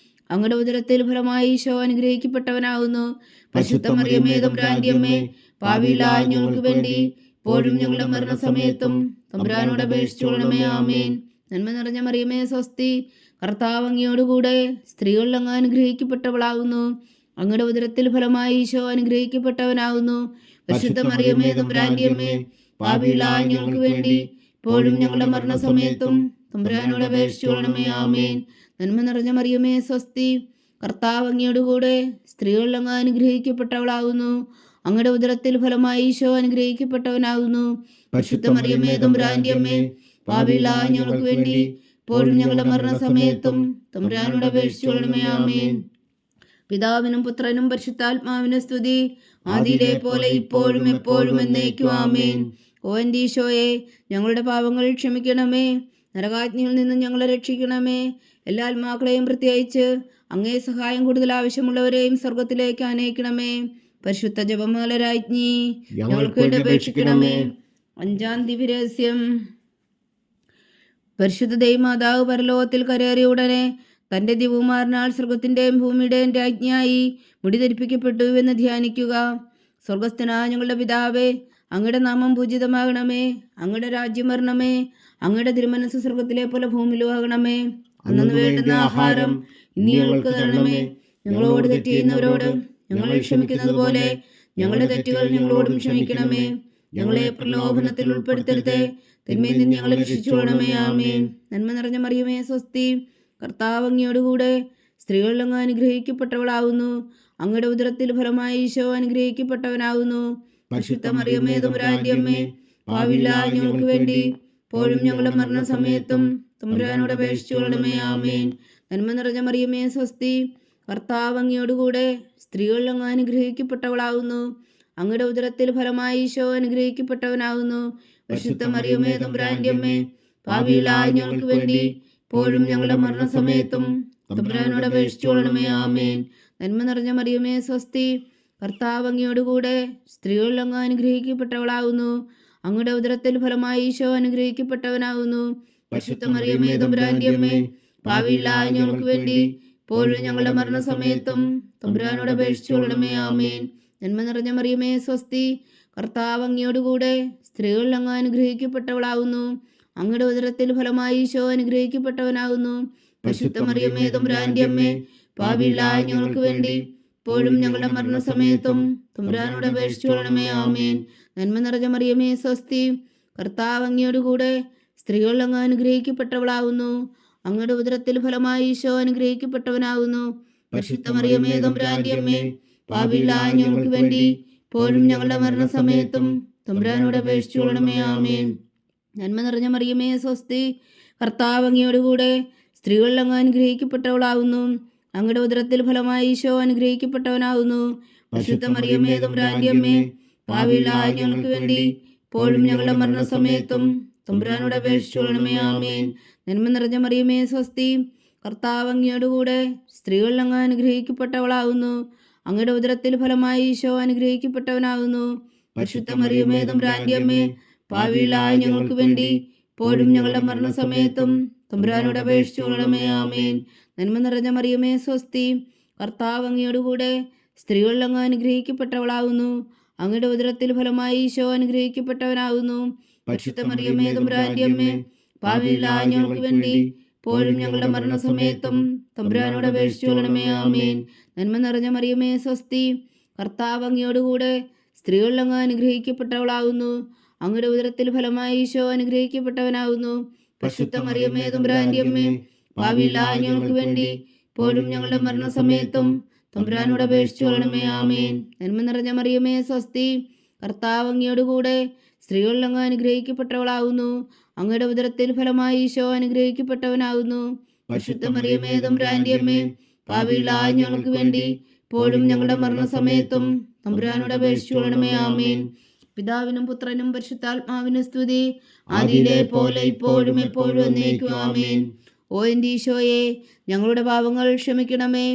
അങ്ങയുടെ ഉദരത്തിൽ ഫലമായി ഈശോ അനുഗ്രഹിക്കപ്പെട്ടവനാവുന്നു. പരിശുദ്ധ മറിയമേ തമ്പുരാന്റെ അമ്മേ, പാപികളായ ഞങ്ങൾക്ക് വേണ്ടി ഇപ്പോഴും ഞങ്ങളുടെ മരണസമയത്തും തമ്പുരാനോട് അപേക്ഷിച്ചു കൊള്ളണമേ. ആമേൻ. നന്മ നിറഞ്ഞ മറിയമേ സ്വസ്തി, കർത്താവ് അങ്ങയോട് കൂടെ സ്ത്രീകൾ അങ്ങ് അനുഗ്രഹിക്കപ്പെട്ടവളാവുന്നു. അങ്ങയുടെ ഉദരത്തിൽ ഫലമായി ഈശോ അനുഗ്രഹിക്കപ്പെട്ടവനാവുന്നു. പരിശുദ്ധ മറിയമേ തമ്പുരാന്റെ അമ്മേ, പാപികളായ ഞങ്ങൾക്ക് വേണ്ടി ഇപ്പോഴും ഞങ്ങളുടെ മരണസമയത്തും തമ്പുരാനോട് അപേക്ഷിച്ചു കൊള്ളണമേ. ആമേൻ. നന്മ നിറഞ്ഞ മറിയമേ സ്വസ്തി, കർത്താവ് അങ്ങയോട് കൂടെ സ്ത്രീകൾ അങ്ങ് അനുഗ്രഹിക്കപ്പെട്ടവളാവുന്നു. അങ്ങയുടെ ഉദരത്തിൽ ഫലമായി ഈശോ അനുഗ്രഹിക്കപ്പെട്ടവനാവുന്നു. പരിശുദ്ധ മറിയമേ തമ്പുരാന്റെ അമ്മേ, പാപികളായ ഞങ്ങൾക്ക് വേണ്ടി ഇപ്പോഴും ഞങ്ങളുടെ മരണസമയത്തും തമ്പുരാനോട് അപേക്ഷിച്ചു കൊള്ളണമേ. ആമേൻ. പിതാവിനും പുത്രനും പരിശുദ്ധാത്മാവിനും സ്തുതി, ആദിയിലെ പോലെ ഇപ്പോഴും എപ്പോഴും എന്നേക്കും. ആമേൻ. ഓ എൻ്റെ ഈശോയെ, ഞങ്ങളുടെ പാപങ്ങൾ ക്ഷമിക്കണമേ, നരകാഗ്നിയിൽ നിന്ന് ഞങ്ങളെ രക്ഷിക്കണമേ. എല്ലാ ആത്മാക്കളെയും പ്രത്യേകിച്ച് അങ്ങേ സഹായം കൂടുതൽ ആവശ്യമുള്ളവരെയും സ്വർഗത്തിലേക്ക് ആനയിക്കണമേ. പരിശുദ്ധ ജപമാല രാജ്ഞി, ഞങ്ങൾക്ക് വേണ്ടി അപേക്ഷിക്കണമേ. അഞ്ചാം ദിവ്യരഹസ്യം. പരിശുദ്ധ ദൈവമാതാവ് പരലോകത്തിൽ കരേറിയ ഉടനെ തൻ്റെ ദിവ്യകുമാരനാൽ സ്വർഗത്തിൻ്റെയും ഭൂമിയുടെയും രാജ്ഞിയായി മുടി ധരിപ്പിക്കപ്പെട്ടു എന്ന് ധ്യാനിക്കുക. സ്വർഗസ്ഥനായ ഞങ്ങളുടെ പിതാവേ, അങ്ങയുടെ നാമം പൂജിതമാകണമേ, അങ്ങയുടെ രാജ്യം വരണമേ, അങ്ങയുടെ തിരുമനസ് സ്വർഗത്തിലെ പോലെ ഭൂമിയിലും ആകണമേ. അന്നു വേണ്ടുന്ന ആഹാരം ഇനി ഞങ്ങൾക്ക് തരണമേ. ഞങ്ങളോട് തെറ്റ് ചെയ്യുന്നവരോട് ഞങ്ങൾ ക്ഷമിക്കുന്നത് പോലെ ഞങ്ങളുടെ തെറ്റുകൾ ഞങ്ങളോടും ക്ഷമിക്കണമേ. ഞങ്ങളെ പ്രലോഭനത്തിൽ ഉൾപ്പെടുത്തരുതേ, തിന്മയിൽ നിന്ന് ഞങ്ങളെ രക്ഷിച്ചുകൊള്ളണമേ. ആമേൻ. നന്മ നിറഞ്ഞ മറിയമേ സ്വസ്തി, കർത്താവ് അങ്ങയോട് കൂടെ സ്ത്രീകൾ അങ്ങ് അനുഗ്രഹിക്കപ്പെട്ടവളാവുന്നു. അങ്ങയുടെ ഉദരത്തിൽ ഫലമായി ഈശോ അനുഗ്രഹിക്കപ്പെട്ടവനാവുന്നു. പരിശുദ്ധ മറിയമേ തമ്പുരാന്റെ അമ്മേ, പാപികളായ ഞങ്ങൾക്ക് വേണ്ടി ഇപ്പോഴും ഞങ്ങളുടെ മരണസമയത്തും തമ്പുരാനോട് അപേക്ഷിച്ചു കൊള്ളണമേ. ആമേൻ. നന്മ നിറഞ്ഞ മറിയമേ സ്വസ്തി, കർത്താവ് അങ്ങയോട് കൂടെ സ്ത്രീകൾ അങ്ങ് അനുഗ്രഹിക്കപ്പെട്ടവളാവുന്നു. അങ്ങയുടെ ഉദരത്തിൽ ഫലമായി ഈശോ അനുഗ്രഹിക്കപ്പെട്ടവനാവുന്നു. പരിശുദ്ധ മറിയമേ തമ്പുരാന്റെ അമ്മേ, പാപികളായ ഞങ്ങൾക്ക് വേണ്ടി ഇപ്പോഴും ഞങ്ങളുടെ മരണസമയത്തും തമ്പുരാനോട് അപേക്ഷിച്ചു കൊള്ളണമേ. ആമേൻ. നന്മ നിറഞ്ഞ മറിയമേ സ്വസ്തി, കർത്താവ് അങ്ങയോടുകൂടെ സ്ത്രീകളിൽ അങ്ങ് അനുഗ്രഹിക്കപ്പെട്ടവളാകുന്നു. അങ്ങയുടെ ഉദരത്തിൽ ഫലമായി ഈശോ അനുഗ്രഹിക്കപ്പെട്ടവനാകുന്നു. പരിശുദ്ധ മറിയമേ തമ്പുരാന്റെ അമ്മേ, പാപികളായ ഞങ്ങൾക്ക് വേണ്ടി ഇപ്പോഴും ഞങ്ങളുടെ മരണസമയത്തും തമ്പുരാനോട് അപേക്ഷിച്ചുകൊള്ളണമേ. ആമേൻ. നന്മ നിറഞ്ഞ മറിയമേ സ്വസ്തി, കർത്താവ് അങ്ങയോടുകൂടെ സ്ത്രീകളിൽ അങ്ങ് അനുഗ്രഹിക്കപ്പെട്ടവളാകുന്നു. അങ്ങയുടെ ഉദരത്തിൽ ഫലമായി ഈശോ അനുഗ്രഹിക്കപ്പെട്ടവനാകുന്നു. പരിശുദ്ധ മറിയമേ തമ്പുരാന്റെ അമ്മേ, പാപികളായ ഞങ്ങൾക്ക് വേണ്ടി ഇപ്പോഴും ഞങ്ങളുടെ മരണസമയത്തും തമ്പുരാനോട് അപേക്ഷിച്ചുകൊള്ളണമേ. ആമേൻ. നന്മ നിറഞ്ഞ മറിയമേ സ്വസ്തി, കർത്താവ് അങ്ങയോടുകൂടെ സ്ത്രീകളിൽ അങ്ങ് അനുഗ്രഹിക്കപ്പെട്ടവളാകുന്നു. അങ്ങയുടെ ഉദരത്തിൽ ഫലമായി ഈശോ അനുഗ്രഹിക്കപ്പെട്ടവനാകുന്നു. പരിശുദ്ധ മറിയമേ തമ്പുരാന്റെ അമ്മേ, പാപികളായ ഞങ്ങൾക്ക് വേണ്ടി ഇപ്പോഴും ഞങ്ങളുടെ മരണസമയത്തും തമ്പുരാനോട് അപേക്ഷിച്ചുകൊള്ളണമേ. ആമേൻ. നന്മ നിറഞ്ഞ മറിയമേ സ്വസ്തി, കർത്താവ് അങ്ങയോടുകൂടെ സ്ത്രീകളിൽ അങ്ങ് അനുഗ്രഹിക്കപ്പെട്ടവളാകുന്നു. അങ്ങയുടെ ഉദരത്തിൽ ഫലമായി ഈശോ അനുഗ്രഹിക്കപ്പെട്ടവനാകുന്നു. പരിശുദ്ധ മറിയമേ തമ്പുരാന്റെ അമ്മേ, പാപികളായ ഞങ്ങൾക്ക് വേണ്ടി ഇപ്പോഴും ഞങ്ങളുടെ മരണസമയത്തും തമ്പുരാനോട് അപേക്ഷിച്ചുകൊള്ളണമേ. ആമേൻ. നന്മ നിറഞ്ഞ മറിയമേ സ്വസ്തി, കർത്താവ് അങ്ങയോടുകൂടെ സ്ത്രീകളിൽ അങ്ങ് അനുഗ്രഹിക്കപ്പെട്ടവളാകുന്നു. അങ്ങയുടെ ഉദരത്തിൽ ഫലമായി ഈശോ അനുഗ്രഹിക്കപ്പെട്ടവനാകുന്നു. പരിശുദ്ധ മറിയമേ തമ്പുരാന്റെ അമ്മേ, പാപികളായ ഞങ്ങൾക്ക് വേണ്ടി ഇപ്പോഴും ഞങ്ങളുടെ മരണസമയത്തും തമ്പുരാനോട് അപേക്ഷിച്ചുകൊള്ളണമേ. ആമേൻ. നന്മ നിറഞ്ഞ മറിയമേ സ്വസ്തി, കർത്താവ് അങ്ങയോടുകൂടെ സ്ത്രീകളിൽ അങ്ങ് അനുഗ്രഹിക്കപ്പെട്ടവളാകുന്നു. അങ്ങയുടെ ഉദരത്തിൽ ഫലമായി ഈശോ അനുഗ്രഹിക്കപ്പെട്ടവനാകുന്നു. പരിശുദ്ധ മറിയമേ തമ്പുരാന്റെ അമ്മേ, പാപികളായ ഞങ്ങൾക്ക് വേണ്ടി ഇപ്പോഴും ഞങ്ങളുടെ മരണസമയത്തും തമ്പുരാനോട് അപേക്ഷിച്ചുകൊള്ളണമേ. ആമേൻ. നന്മ നിറഞ്ഞ മറിയമേ സ്വസ്തി, കർത്താവ് അങ്ങയോടുകൂടെ സ്ത്രീകളിൽ അങ്ങ് അനുഗ്രഹിക്കപ്പെട്ടവളാകുന്നു. അങ്ങയുടെ ഉദരത്തിൽ ഫലമായി ഈശോ അനുഗ്രഹിക്കപ്പെട്ടവനാകുന്നു. പരിശുദ്ധ മറിയമേ തമ്പുരാന്റെ അമ്മേ, പാപികളായ ഞങ്ങൾക്ക് വേണ്ടി ഇപ്പോഴും ഞങ്ങളുടെ മരണസമയത്തും തമ്പുരാനോട് അപേക്ഷിച്ചുകൊള്ളണമേ. ആമേൻ. നന്മ നിറഞ്ഞ മറിയമേ സ്വസ്തി, കർത്താവ് അങ്ങയോടുകൂടെ സ്ത്രീകളിൽ അങ്ങ് അനുഗ്രഹിക്കപ്പെട്ടവളാകുന്നു. അങ്ങയുടെ ഉദരത്തിൽ ഫലമായി ഈശോ അനുഗ്രഹിക്കപ്പെട്ടവനാകുന്നു. പരിശുദ്ധ മറിയമേ തമ്പുരാന്റെ അമ്മേ, പാപികളായ ഞങ്ങൾക്ക് വേണ്ടി ഇപ്പോഴും ഞങ്ങളുടെ മരണസമയത്തും തമ്പുരാനോട് അപേക്ഷിച്ചുകൊള്ളണമേ. ആമേൻ. പിതാവിനും പുത്രനും പരിശുദ്ധാത്മാവിനും സ്തുതി, ആദിയിലെ പോലെ ഇപ്പോഴും എപ്പോഴും എന്നേക്കും. ആമേൻ. ഓ എൻ്റെ ഈശോയെ, ഞങ്ങളുടെ പാപങ്ങൾ ക്ഷമിക്കണമേ.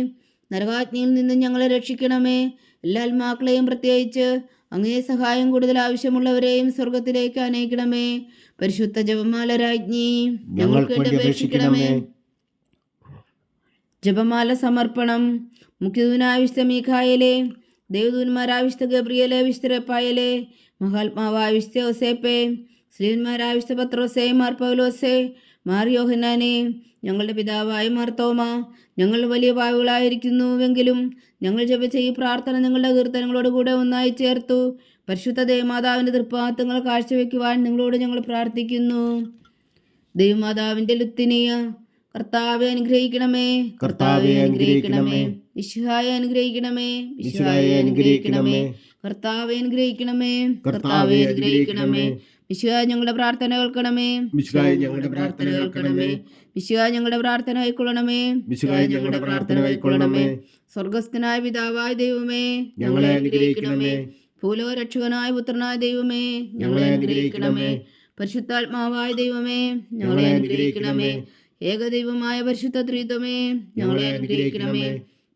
നരകാജ്ഞയിൽ നിന്ന് ഞങ്ങളെ രക്ഷിക്കണമേ. എല്ലാ ആത്മാക്കളെയും, പ്രത്യേകിച്ച് അങ്ങേ സഹായം കൂടുതൽ ആവശ്യമുള്ളവരെയും സ്വർഗത്തിലേക്ക് അനയിക്കണമേ. പരിശുദ്ധ ജപമാല രാജ്ഞി, ഞങ്ങൾക്ക് വേണ്ടി അപേക്ഷിക്കണമേ. ജപമാല സമർപ്പണം. മുഖ്യദൂതനായ വിശുദ്ധ മീഖായേലേ, ദേവദൂതന്മാരായ വിശുദ്ധ ഗബ്രിയേലേ, വിശുദ്ധ റഫായേലേ, മഹാത്മാവായ വിശുദ്ധ യോസേപ്പേ, ശ്രീന്മാരായ വിശുദ്ധ പത്രോസേ, മാർ പൗലോസേ, മാർ യോഹന്നാനെ, ഞങ്ങളുടെ പിതാവായ മാർ തോമ, ഞങ്ങൾ വലിയ പാവികളായിരിക്കുന്നുവെങ്കിലും ഞങ്ങൾ ജപിച്ച ഈ പ്രാർത്ഥന നിങ്ങളുടെ കീർത്തനങ്ങളോടുകൂടെ ഒന്നായി ചേർത്തു പരിശുദ്ധ ദേവമാതാവിൻ്റെ തൃപ്പാദങ്ങൾ കാഴ്ചവെക്കുവാൻ നിങ്ങളോട് ഞങ്ങൾ പ്രാർത്ഥിക്കുന്നു. ദൈവമാതാവിൻ്റെ ലുത്തിനിയ, കർത്താവെ അനുഗ്രഹിക്കണമേ. കർത്താവെ അനുഗ്രഹിക്കണമേ. മിശിഹായെ അനുഗ്രഹിക്കണമേ. മിശിഹായെ അനുഗ്രഹിക്കണമേ. കർത്താവെ അനുഗ്രഹിക്കണമേ. കർത്താവെ അനുഗ്രഹിക്കണമേ. മിശിഹാ ഞങ്ങളുടെ പ്രാർത്ഥന കേൾക്കണമേ. മിശിഹായെ ഞങ്ങളുടെ പ്രാർത്ഥന കേൾക്കണമേ. മിശിഹാ ഞങ്ങളുടെ പ്രാർത്ഥന കൈക്കൊള്ളണമേ. മിശിഹായെ ഞങ്ങളുടെ പ്രാർത്ഥന കൈക്കൊള്ളണമേ. സ്വർഗസ്ഥനായ പിതാവായ ദൈവമേ, ഞങ്ങളെ അനുഗ്രഹിക്കണമേ. ഭൂലോകരക്ഷകനായ പുത്രനായ ദൈവമേ, ഞങ്ങളെ അനുഗ്രഹിക്കണമേ. പരിശുദ്ധാത്മാവായ ദൈവമേ, ഞങ്ങളെ അനുഗ്രഹിക്കണമേ. ഏകദൈവമായ പരിശുദ്ധ ത്രിത്വമേ, ഞങ്ങളെ അനുഗ്രഹിക്കണമേ.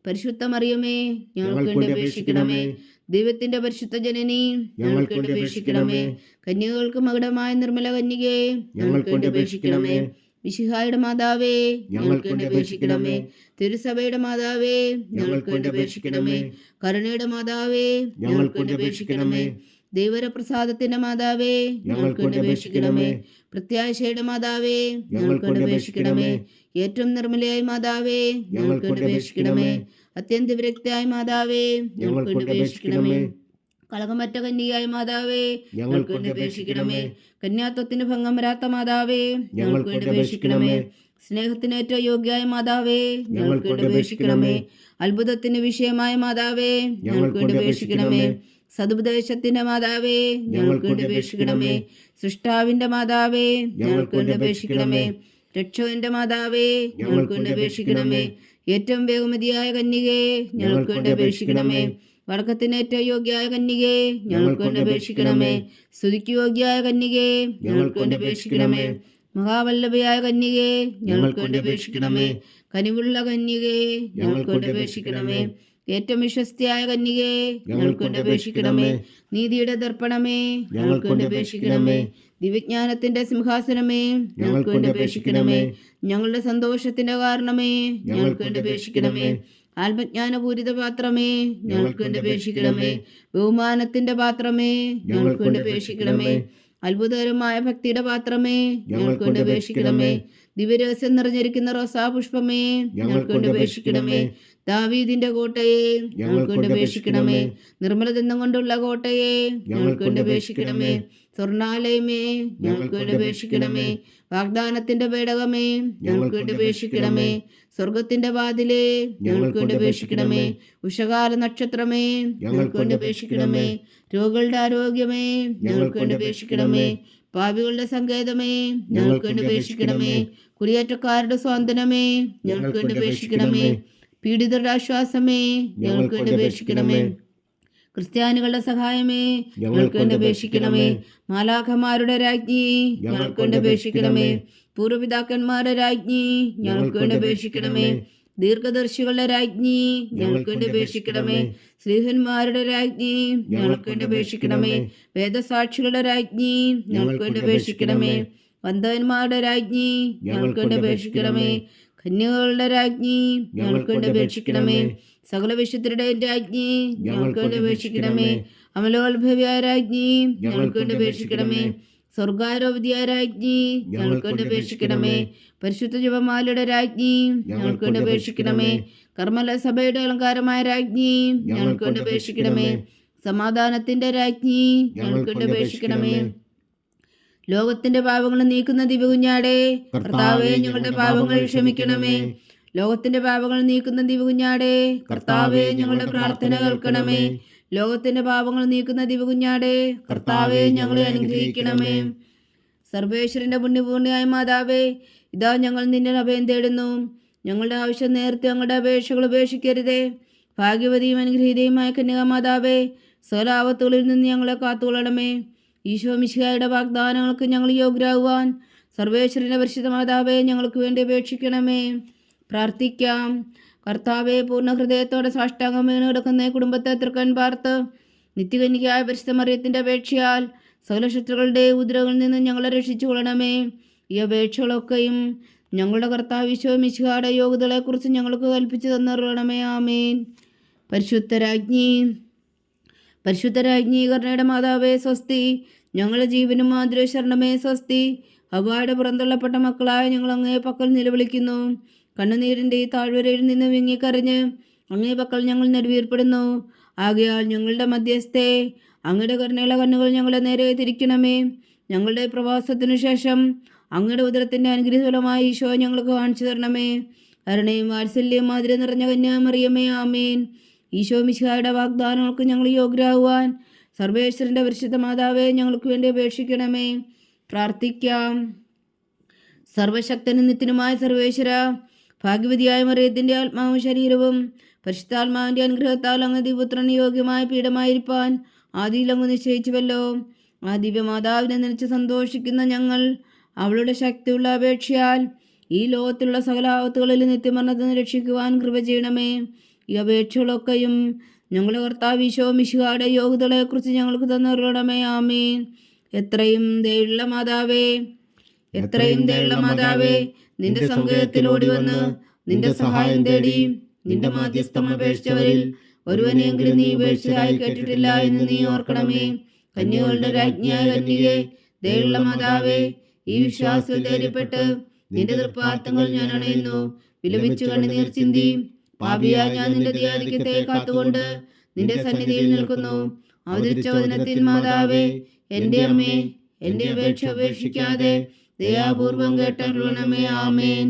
പരിശുദ്ധ മറിയമേ, ഞങ്ങൾക്ക് വേണ്ടി അപേക്ഷിക്കണമേ. ദൈവത്തിന്റെ പരിശുദ്ധ ജനനി, ഞങ്ങൾക്ക് വേണ്ടി അപേക്ഷിക്കണമേ. കന്യകൾക്ക് മകുടമായ നിർമ്മല കന്യകേ, ഞങ്ങൾക്ക് വേണ്ടി അപേക്ഷിക്കണമേ. മിശിഹായുടെ മാതാവേ, ഞങ്ങൾക്ക് വേണ്ടി അപേക്ഷിക്കണമേ. തിരുസഭയുടെ മാതാവേ, ഞങ്ങൾക്ക് വേണ്ടി അപേക്ഷിക്കണമേ. കരുണയുടെ മാതാവേ, ഞങ്ങൾക്ക് വേണ്ടി അപേക്ഷിക്കണമേ. ദൈവപ്രസാദത്തിന്റെ മാതാവേ, ഞങ്ങൾക്ക് വേണ്ടി അപേക്ഷിക്കണമേ. പ്രത്യാശയുടെ മാതാവേ, ഞങ്ങൾക്ക് വേണ്ടി അപേക്ഷിക്കണമേ. ഏറ്റവും നിർമ്മലയായ മാതാവേ, ഞങ്ങൾക്ക് വേണ്ടി അപേക്ഷിക്കണമേ. അത്യന്ത വിരക്തിയായ മാതാവേ, ഞങ്ങൾക്ക് വേണ്ടി അപേക്ഷിക്കണമേ. കളകമറ്റ കന്യയായ മാതാവേ, ഞങ്ങൾക്ക് വേണ്ടി അപേക്ഷിക്കണമേ. കന്യാത്വത്തിന് ഭംഗം വരാത്ത മാതാവേ, ഞങ്ങൾക്ക് വേണ്ടി അപേക്ഷിക്കണമേ. സ്നേഹത്തിന് ഏറ്റവും യോഗ്യയായ മാതാവേ, ഞങ്ങൾക്ക് വേണ്ടി അപേക്ഷിക്കണമേ. അത്ഭുതത്തിന് വിഷയമായ മാതാവേ, ഞങ്ങൾക്ക് വേണ്ടി അപേക്ഷിക്കണമേ. സതുപദേശത്തിന്റെ മാതാവേ, ഞങ്ങൾക്ക് വേണ്ടി അപേക്ഷിക്കണമേ. സൃഷ്ടാവിന്റെ മാതാവേ, ഞങ്ങൾക്ക് വേണ്ടി അപേക്ഷിക്കണമേ. രക്ഷകന്റെ മാതാവേ, ഞങ്ങൾക്ക് വേണ്ടി അപേക്ഷിക്കണമേ. ഏറ്റവും വേഗമതിയായ കന്യകേ, ഞങ്ങൾക്ക് വേണ്ടി അപേക്ഷിക്കണമേ. വടക്കത്തിന് ഏറ്റവും യോഗ്യയായ കന്യകേ, ഞങ്ങൾക്ക് വേണ്ടി അപേക്ഷിക്കണമേ. സ്തുതിക്ക് യോഗ്യയായ കന്യകേ, ഞങ്ങൾക്ക് വേണ്ടി അപേക്ഷിക്കണമേ. മഹാവല്ലഭയായ കന്യകേ, ഞങ്ങൾക്ക് വേണ്ടി അപേക്ഷിക്കണമേ. കനിവുള്ള കന്യകേ, ഞങ്ങൾക്ക് വേണ്ടി അപേക്ഷിക്കണമേ. ഏറ്റവും വിശ്വസ്തയായ കന്യകേ, ഞങ്ങൾക്ക് വേണ്ടി അപേക്ഷിക്കണമേ. നീതിയുടെ ദർപ്പണമേ, ഞങ്ങൾക്ക് വേണ്ടി അപേക്ഷിക്കണമേ. ദിവ്യജ്ഞാനത്തിന്റെ സിംഹാസനമേ, ഞങ്ങൾക്ക് വേണ്ടി അപേക്ഷിക്കണമേ. ഞങ്ങളുടെ സന്തോഷത്തിന്റെ കാരണമേ, ഞങ്ങൾക്ക് വേണ്ടി അപേക്ഷിക്കണമേ. ആത്മജ്ഞാനപൂരിത പാത്രമേ, ഞങ്ങൾക്ക് വേണ്ടി അപേക്ഷിക്കണമേ. ബഹുമാനത്തിന്റെ പാത്രമേ, ഞങ്ങൾക്ക് വേണ്ടി അപേക്ഷിക്കണമേ. അത്ഭുതകരമായ ഭക്തിയുടെ പാത്രമേ, ഞങ്ങൾക്ക് വേണ്ടി അപേക്ഷിക്കണമേ. ദിവ്യരഹസ്യം നിറഞ്ഞിരിക്കുന്ന റോസാപുഷ്പമേ, ഞങ്ങൾക്ക് വേണ്ടി അപേക്ഷിക്കണമേ. ദാവീദിന്റെ കോട്ടയെ, ഞങ്ങൾക്ക് വേണ്ടി അപേക്ഷിക്കണമേ. നിർമ്മലദന്തം കൊണ്ടുള്ള കോട്ടയെ, ഞങ്ങൾക്ക് വേണ്ടി അപേക്ഷിക്കണമേ. സ്വർണാലയമേ, ഞങ്ങൾക്ക് വേണ്ടി അപേക്ഷിക്കണമേ. വാഗ്ദാനത്തിന്റെ പേടകമേ, ഞങ്ങൾക്ക് വേണ്ടി അപേക്ഷിക്കണമേ. സ്വർഗത്തിന്റെ വാതിലേ, ഞങ്ങൾക്ക് വേണ്ടി അപേക്ഷിക്കണമേ. ഉഷകാല നക്ഷത്രമേ, ഞങ്ങൾക്ക് വേണ്ടി അപേക്ഷിക്കണമേ. രോഗികളുടെ ആരോഗ്യമേ, ഞങ്ങൾക്ക് വേണ്ടി അപേക്ഷിക്കണമേ. പാപികളുടെ സങ്കേതമേ, ഞങ്ങൾക്ക് വേണ്ടി അപേക്ഷിക്കണമേ. കുടിയേറ്റക്കാരുടെ സ്വാന്തനമേ, ഞങ്ങൾക്ക് വേണ്ടി അപേക്ഷിക്കണമേ. പീഡിതരുടെ ആശ്വാസമേ, ഞങ്ങൾക്ക് വേണ്ടി അപേക്ഷിക്കണമേ. ക്രിസ്ത്യാനികളുടെ സഹായമേ, ഞങ്ങൾക്ക് വേണ്ടി അപേക്ഷിക്കണമേ. മാലാഖമാരുടെ രാജ്ഞി, ഞങ്ങൾക്ക് വേണ്ടി അപേക്ഷിക്കണമേ. പൂർവ്വപിതാക്കന്മാരുടെ രാജ്ഞി, ഞങ്ങൾക്ക് വേണ്ടി അപേക്ഷിക്കണമേ. ദീർഘദർശികളുടെ രാജ്ഞി, ഞങ്ങൾക്ക് വേണ്ടി അപേക്ഷിക്കണമേ. സ്ലീഹന്മാരുടെ രാജ്ഞി, ഞങ്ങൾക്ക് വേണ്ടി അപേക്ഷിക്കണമേ. വേദസാക്ഷികളുടെ രാജ്ഞി, ഞങ്ങൾക്ക് വേണ്ടി അപേക്ഷിക്കണമേ. വന്ധവന്മാരുടെ രാജ്ഞി, ഞങ്ങൾക്ക് വേണ്ടി അപേക്ഷിക്കണമേ. കന്യകളുടെ രാജ്ഞി, ഞങ്ങൾക്ക് വേണ്ടി അപേക്ഷിക്കണമേ. സകല വിശുദ്ധരുടെയും രാജ്ഞി, ഞങ്ങൾക്ക് വേണ്ടി അപേക്ഷിക്കണമേ. അമലോത്ഭവിയായ രാജ്ഞി, ഞങ്ങൾക്ക് വേണ്ടി അപേക്ഷിക്കണമേ. സ്വർഗാരോപതിയായ രാജ്ഞി, ഞങ്ങൾക്ക് വേണ്ടി അപേക്ഷിക്കണമേ. പരിശുദ്ധ ജപമാലയുടെ രാജ്ഞി, ഞങ്ങൾക്ക് വേണ്ടി അപേക്ഷിക്കണമേ. കർമ്മല സഭയുടെ അലങ്കാരമായ രാജ്ഞി, ഞങ്ങൾക്ക് വേണ്ടി അപേക്ഷിക്കണമേ. സമാധാനത്തിന്റെ രാജ്ഞി, ഞങ്ങൾക്ക് വേണ്ടി അപേക്ഷിക്കണമേ. ലോകത്തിന്റെ പാപങ്ങൾ നീക്കുന്ന ദിവ്യകുഞ്ഞാടേ, കർത്താവേ ഞങ്ങളുടെ പാപങ്ങൾ ക്ഷമിക്കണമേ. ലോകത്തിന്റെ പാപങ്ങൾ നീക്കുന്ന ദിവ്യകുഞ്ഞാടേ, കർത്താവേ ഞങ്ങളുടെ പ്രാർത്ഥന കേൾക്കണമേ. ലോകത്തിന്റെ പാപങ്ങൾ നീക്കുന്ന ദിവ്യകുഞ്ഞാടേ, കർത്താവേ ഞങ്ങളെ അനുഗ്രഹിക്കണമേ. സർവേശ്വരന്റെ പുണ്യപൂർണിയായ മാതാവേ, ഇതാ ഞങ്ങൾ നിന്നെ അഭയം തേടുന്നു. ഞങ്ങളുടെ ആവശ്യം നേരത്തെ ഞങ്ങളുടെ അപേക്ഷകൾ ഉപേക്ഷിക്കരുതേ. ഭാഗ്യവതിയും അനുഗ്രഹീതയുമായ കന്യകാമാതാവേ, സകലാപത്തുകളിൽ നിന്ന് ഞങ്ങളെ കാത്തുകൊള്ളണമേ. ഈശോ മിശിഹായുടെ വാഗ്ദാനങ്ങൾക്ക് ഞങ്ങൾ യോഗ്യരാകുവാൻ സർവേശ്വരന്റെ പരിശുദ്ധ മാതാവേ, ഞങ്ങൾക്ക് വേണ്ടി അപേക്ഷിക്കണമേ. പ്രാർത്ഥിക്കാം. കർത്താവെ, പൂർണ്ണ ഹൃദയത്തോടെ സാഷ്ടാംഗം വീണ് കിടക്കുന്ന കുടുംബത്തെ തൃക്കൺ പാർത്ത് നിത്യകന്യകയായ പരിശുദ്ധ മറിയത്തിൻ്റെ അപേക്ഷയാൽ സകല ശത്രുക്കളുടെ ഉപദ്രവങ്ങളിൽ നിന്ന് ഞങ്ങളെ രക്ഷിച്ചു കൊള്ളണമേ. ഈ അപേക്ഷകളൊക്കെയും ഞങ്ങളുടെ കർത്താവ് ഈശോ മിശിഹായുടെ യോഗ്യതകളെക്കുറിച്ച് ഞങ്ങൾക്ക് കൽപ്പിച്ചു തന്നറിയണമേ. ആമേൻ. പരിശുദ്ധരാജ്ഞി കരുണയുടെ മാതാവേ സ്വസ്തി. ഞങ്ങളുടെ ജീവനും മാതൃ ശരണമേ സ്വസ്തി. ഹവ്വായുടെ പുറന്തള്ളപ്പെട്ട മക്കളായ ഞങ്ങൾ അങ്ങേ പക്കൽ നിലവിളിക്കുന്നു. കണ്ണുനീരിൻ്റെ ഈ താഴ്വരയിൽ നിന്ന് വിങ്ങിക്കറിഞ്ഞ് അങ്ങേ പക്കൽ ഞങ്ങൾ നെടുവീർപ്പെടുന്നു. ആകയാൽ ഞങ്ങളുടെ മധ്യസ്ഥെ അങ്ങയുടെ കരുണയുള്ള കണ്ണുകൾ ഞങ്ങളെ നേരെ തിരിക്കണമേ. ഞങ്ങളുടെ പ്രവാസത്തിനു ശേഷം അങ്ങയുടെ ഉദരത്തിൻ്റെ അനുഗ്രഹഫലമായ ഈശോ ഞങ്ങൾക്ക് കാണിച്ചു തരണമേ. കരുണയും വാത്സല്യവും മാതിരി നിറഞ്ഞ കന്യാമറിയമേ. ആമേൻ. ഈശോ മിശിഹായുടെ വാഗ്ദാനങ്ങൾക്ക് ഞങ്ങൾ യോഗ്യരാകുവാൻ സർവേശ്വരൻ്റെ പരിശുദ്ധ മാതാവേ, ഞങ്ങൾക്ക് വേണ്ടി അപേക്ഷിക്കണമേ. പ്രാർത്ഥിക്കാം. സർവശക്തനും നിത്യനുമായ സർവേശ്വര, ഭാഗ്യവതിയായ മറിയത്തിൻ്റെ ആത്മാവും ശരീരവും പരിശുദ്ധാത്മാവിൻ്റെ അനുഗ്രഹത്താൽ അങ്ങ് ദിവ്യപുത്രൻ യോഗ്യമായ പീഠമായിരിക്കാൻ ആദിയിൽ അങ്ങ് നിശ്ചയിച്ചുവല്ലോ. ആ ദിവ്യമാതാവിനെ നനച്ച് സന്തോഷിക്കുന്ന ഞങ്ങൾ അവളുടെ ശക്തിയുള്ള അപേക്ഷയാൽ ഈ ലോകത്തിലുള്ള സകല ആപത്തുകളിൽ നിത്യമരണത്തിന് രക്ഷിക്കുവാൻ കൃപ ചെയ്യണമേ. ഈ അപേക്ഷകളൊക്കെയും ഞങ്ങളുടെ കർത്താവ് ഈശോ മിശിഹായുടെ യോഗ്യതകളെക്കുറിച്ച് ഞങ്ങൾക്ക് തന്നറിയണമേ. ആമേൻ. എത്രയും ദയുള്ള മാതാവേ, നിന്റെ സങ്കേതത്തിൽ ഓടി വന്ന് നിന്റെ സഹായം തേടി നിന്റെ മാധ്യസ്ഥം അപേക്ഷിച്ചവരിൽ ഒരുവനെങ്കിലും നീ ഉപേക്ഷിച്ചതായി കേട്ടിട്ടില്ല എന്ന് നീ ഓർക്കണമേ. കന്യകളുടെ രാജ്ഞിയായ കന്യകേ, ദയുള്ള മാതാവേ, ഈ വിശ്വാസത്തിൽ ധൈര്യപ്പെട്ട് നിന്റെ തൃപ്പാദങ്ങൾ ഞാൻ അണയുന്നു. വിലപിച്ചു കണ്ണുനീർ ചിന്തി പാപിയായ ഞാൻ നിന്റെ ദയാധിക്യത്തെ കാത്തുകൊണ്ട് നിന്റെ സന്നിധിയിൽ നിൽക്കുന്നു. അവതരിച്ച വചനത്തിൽ മാതാവേ, എൻ്റെ അമ്മേ, എൻ്റെ അപേക്ഷ ഉപേക്ഷിക്കാതെ ദയാപൂർവം കേട്ടരുളണമേ. ആമേൻ.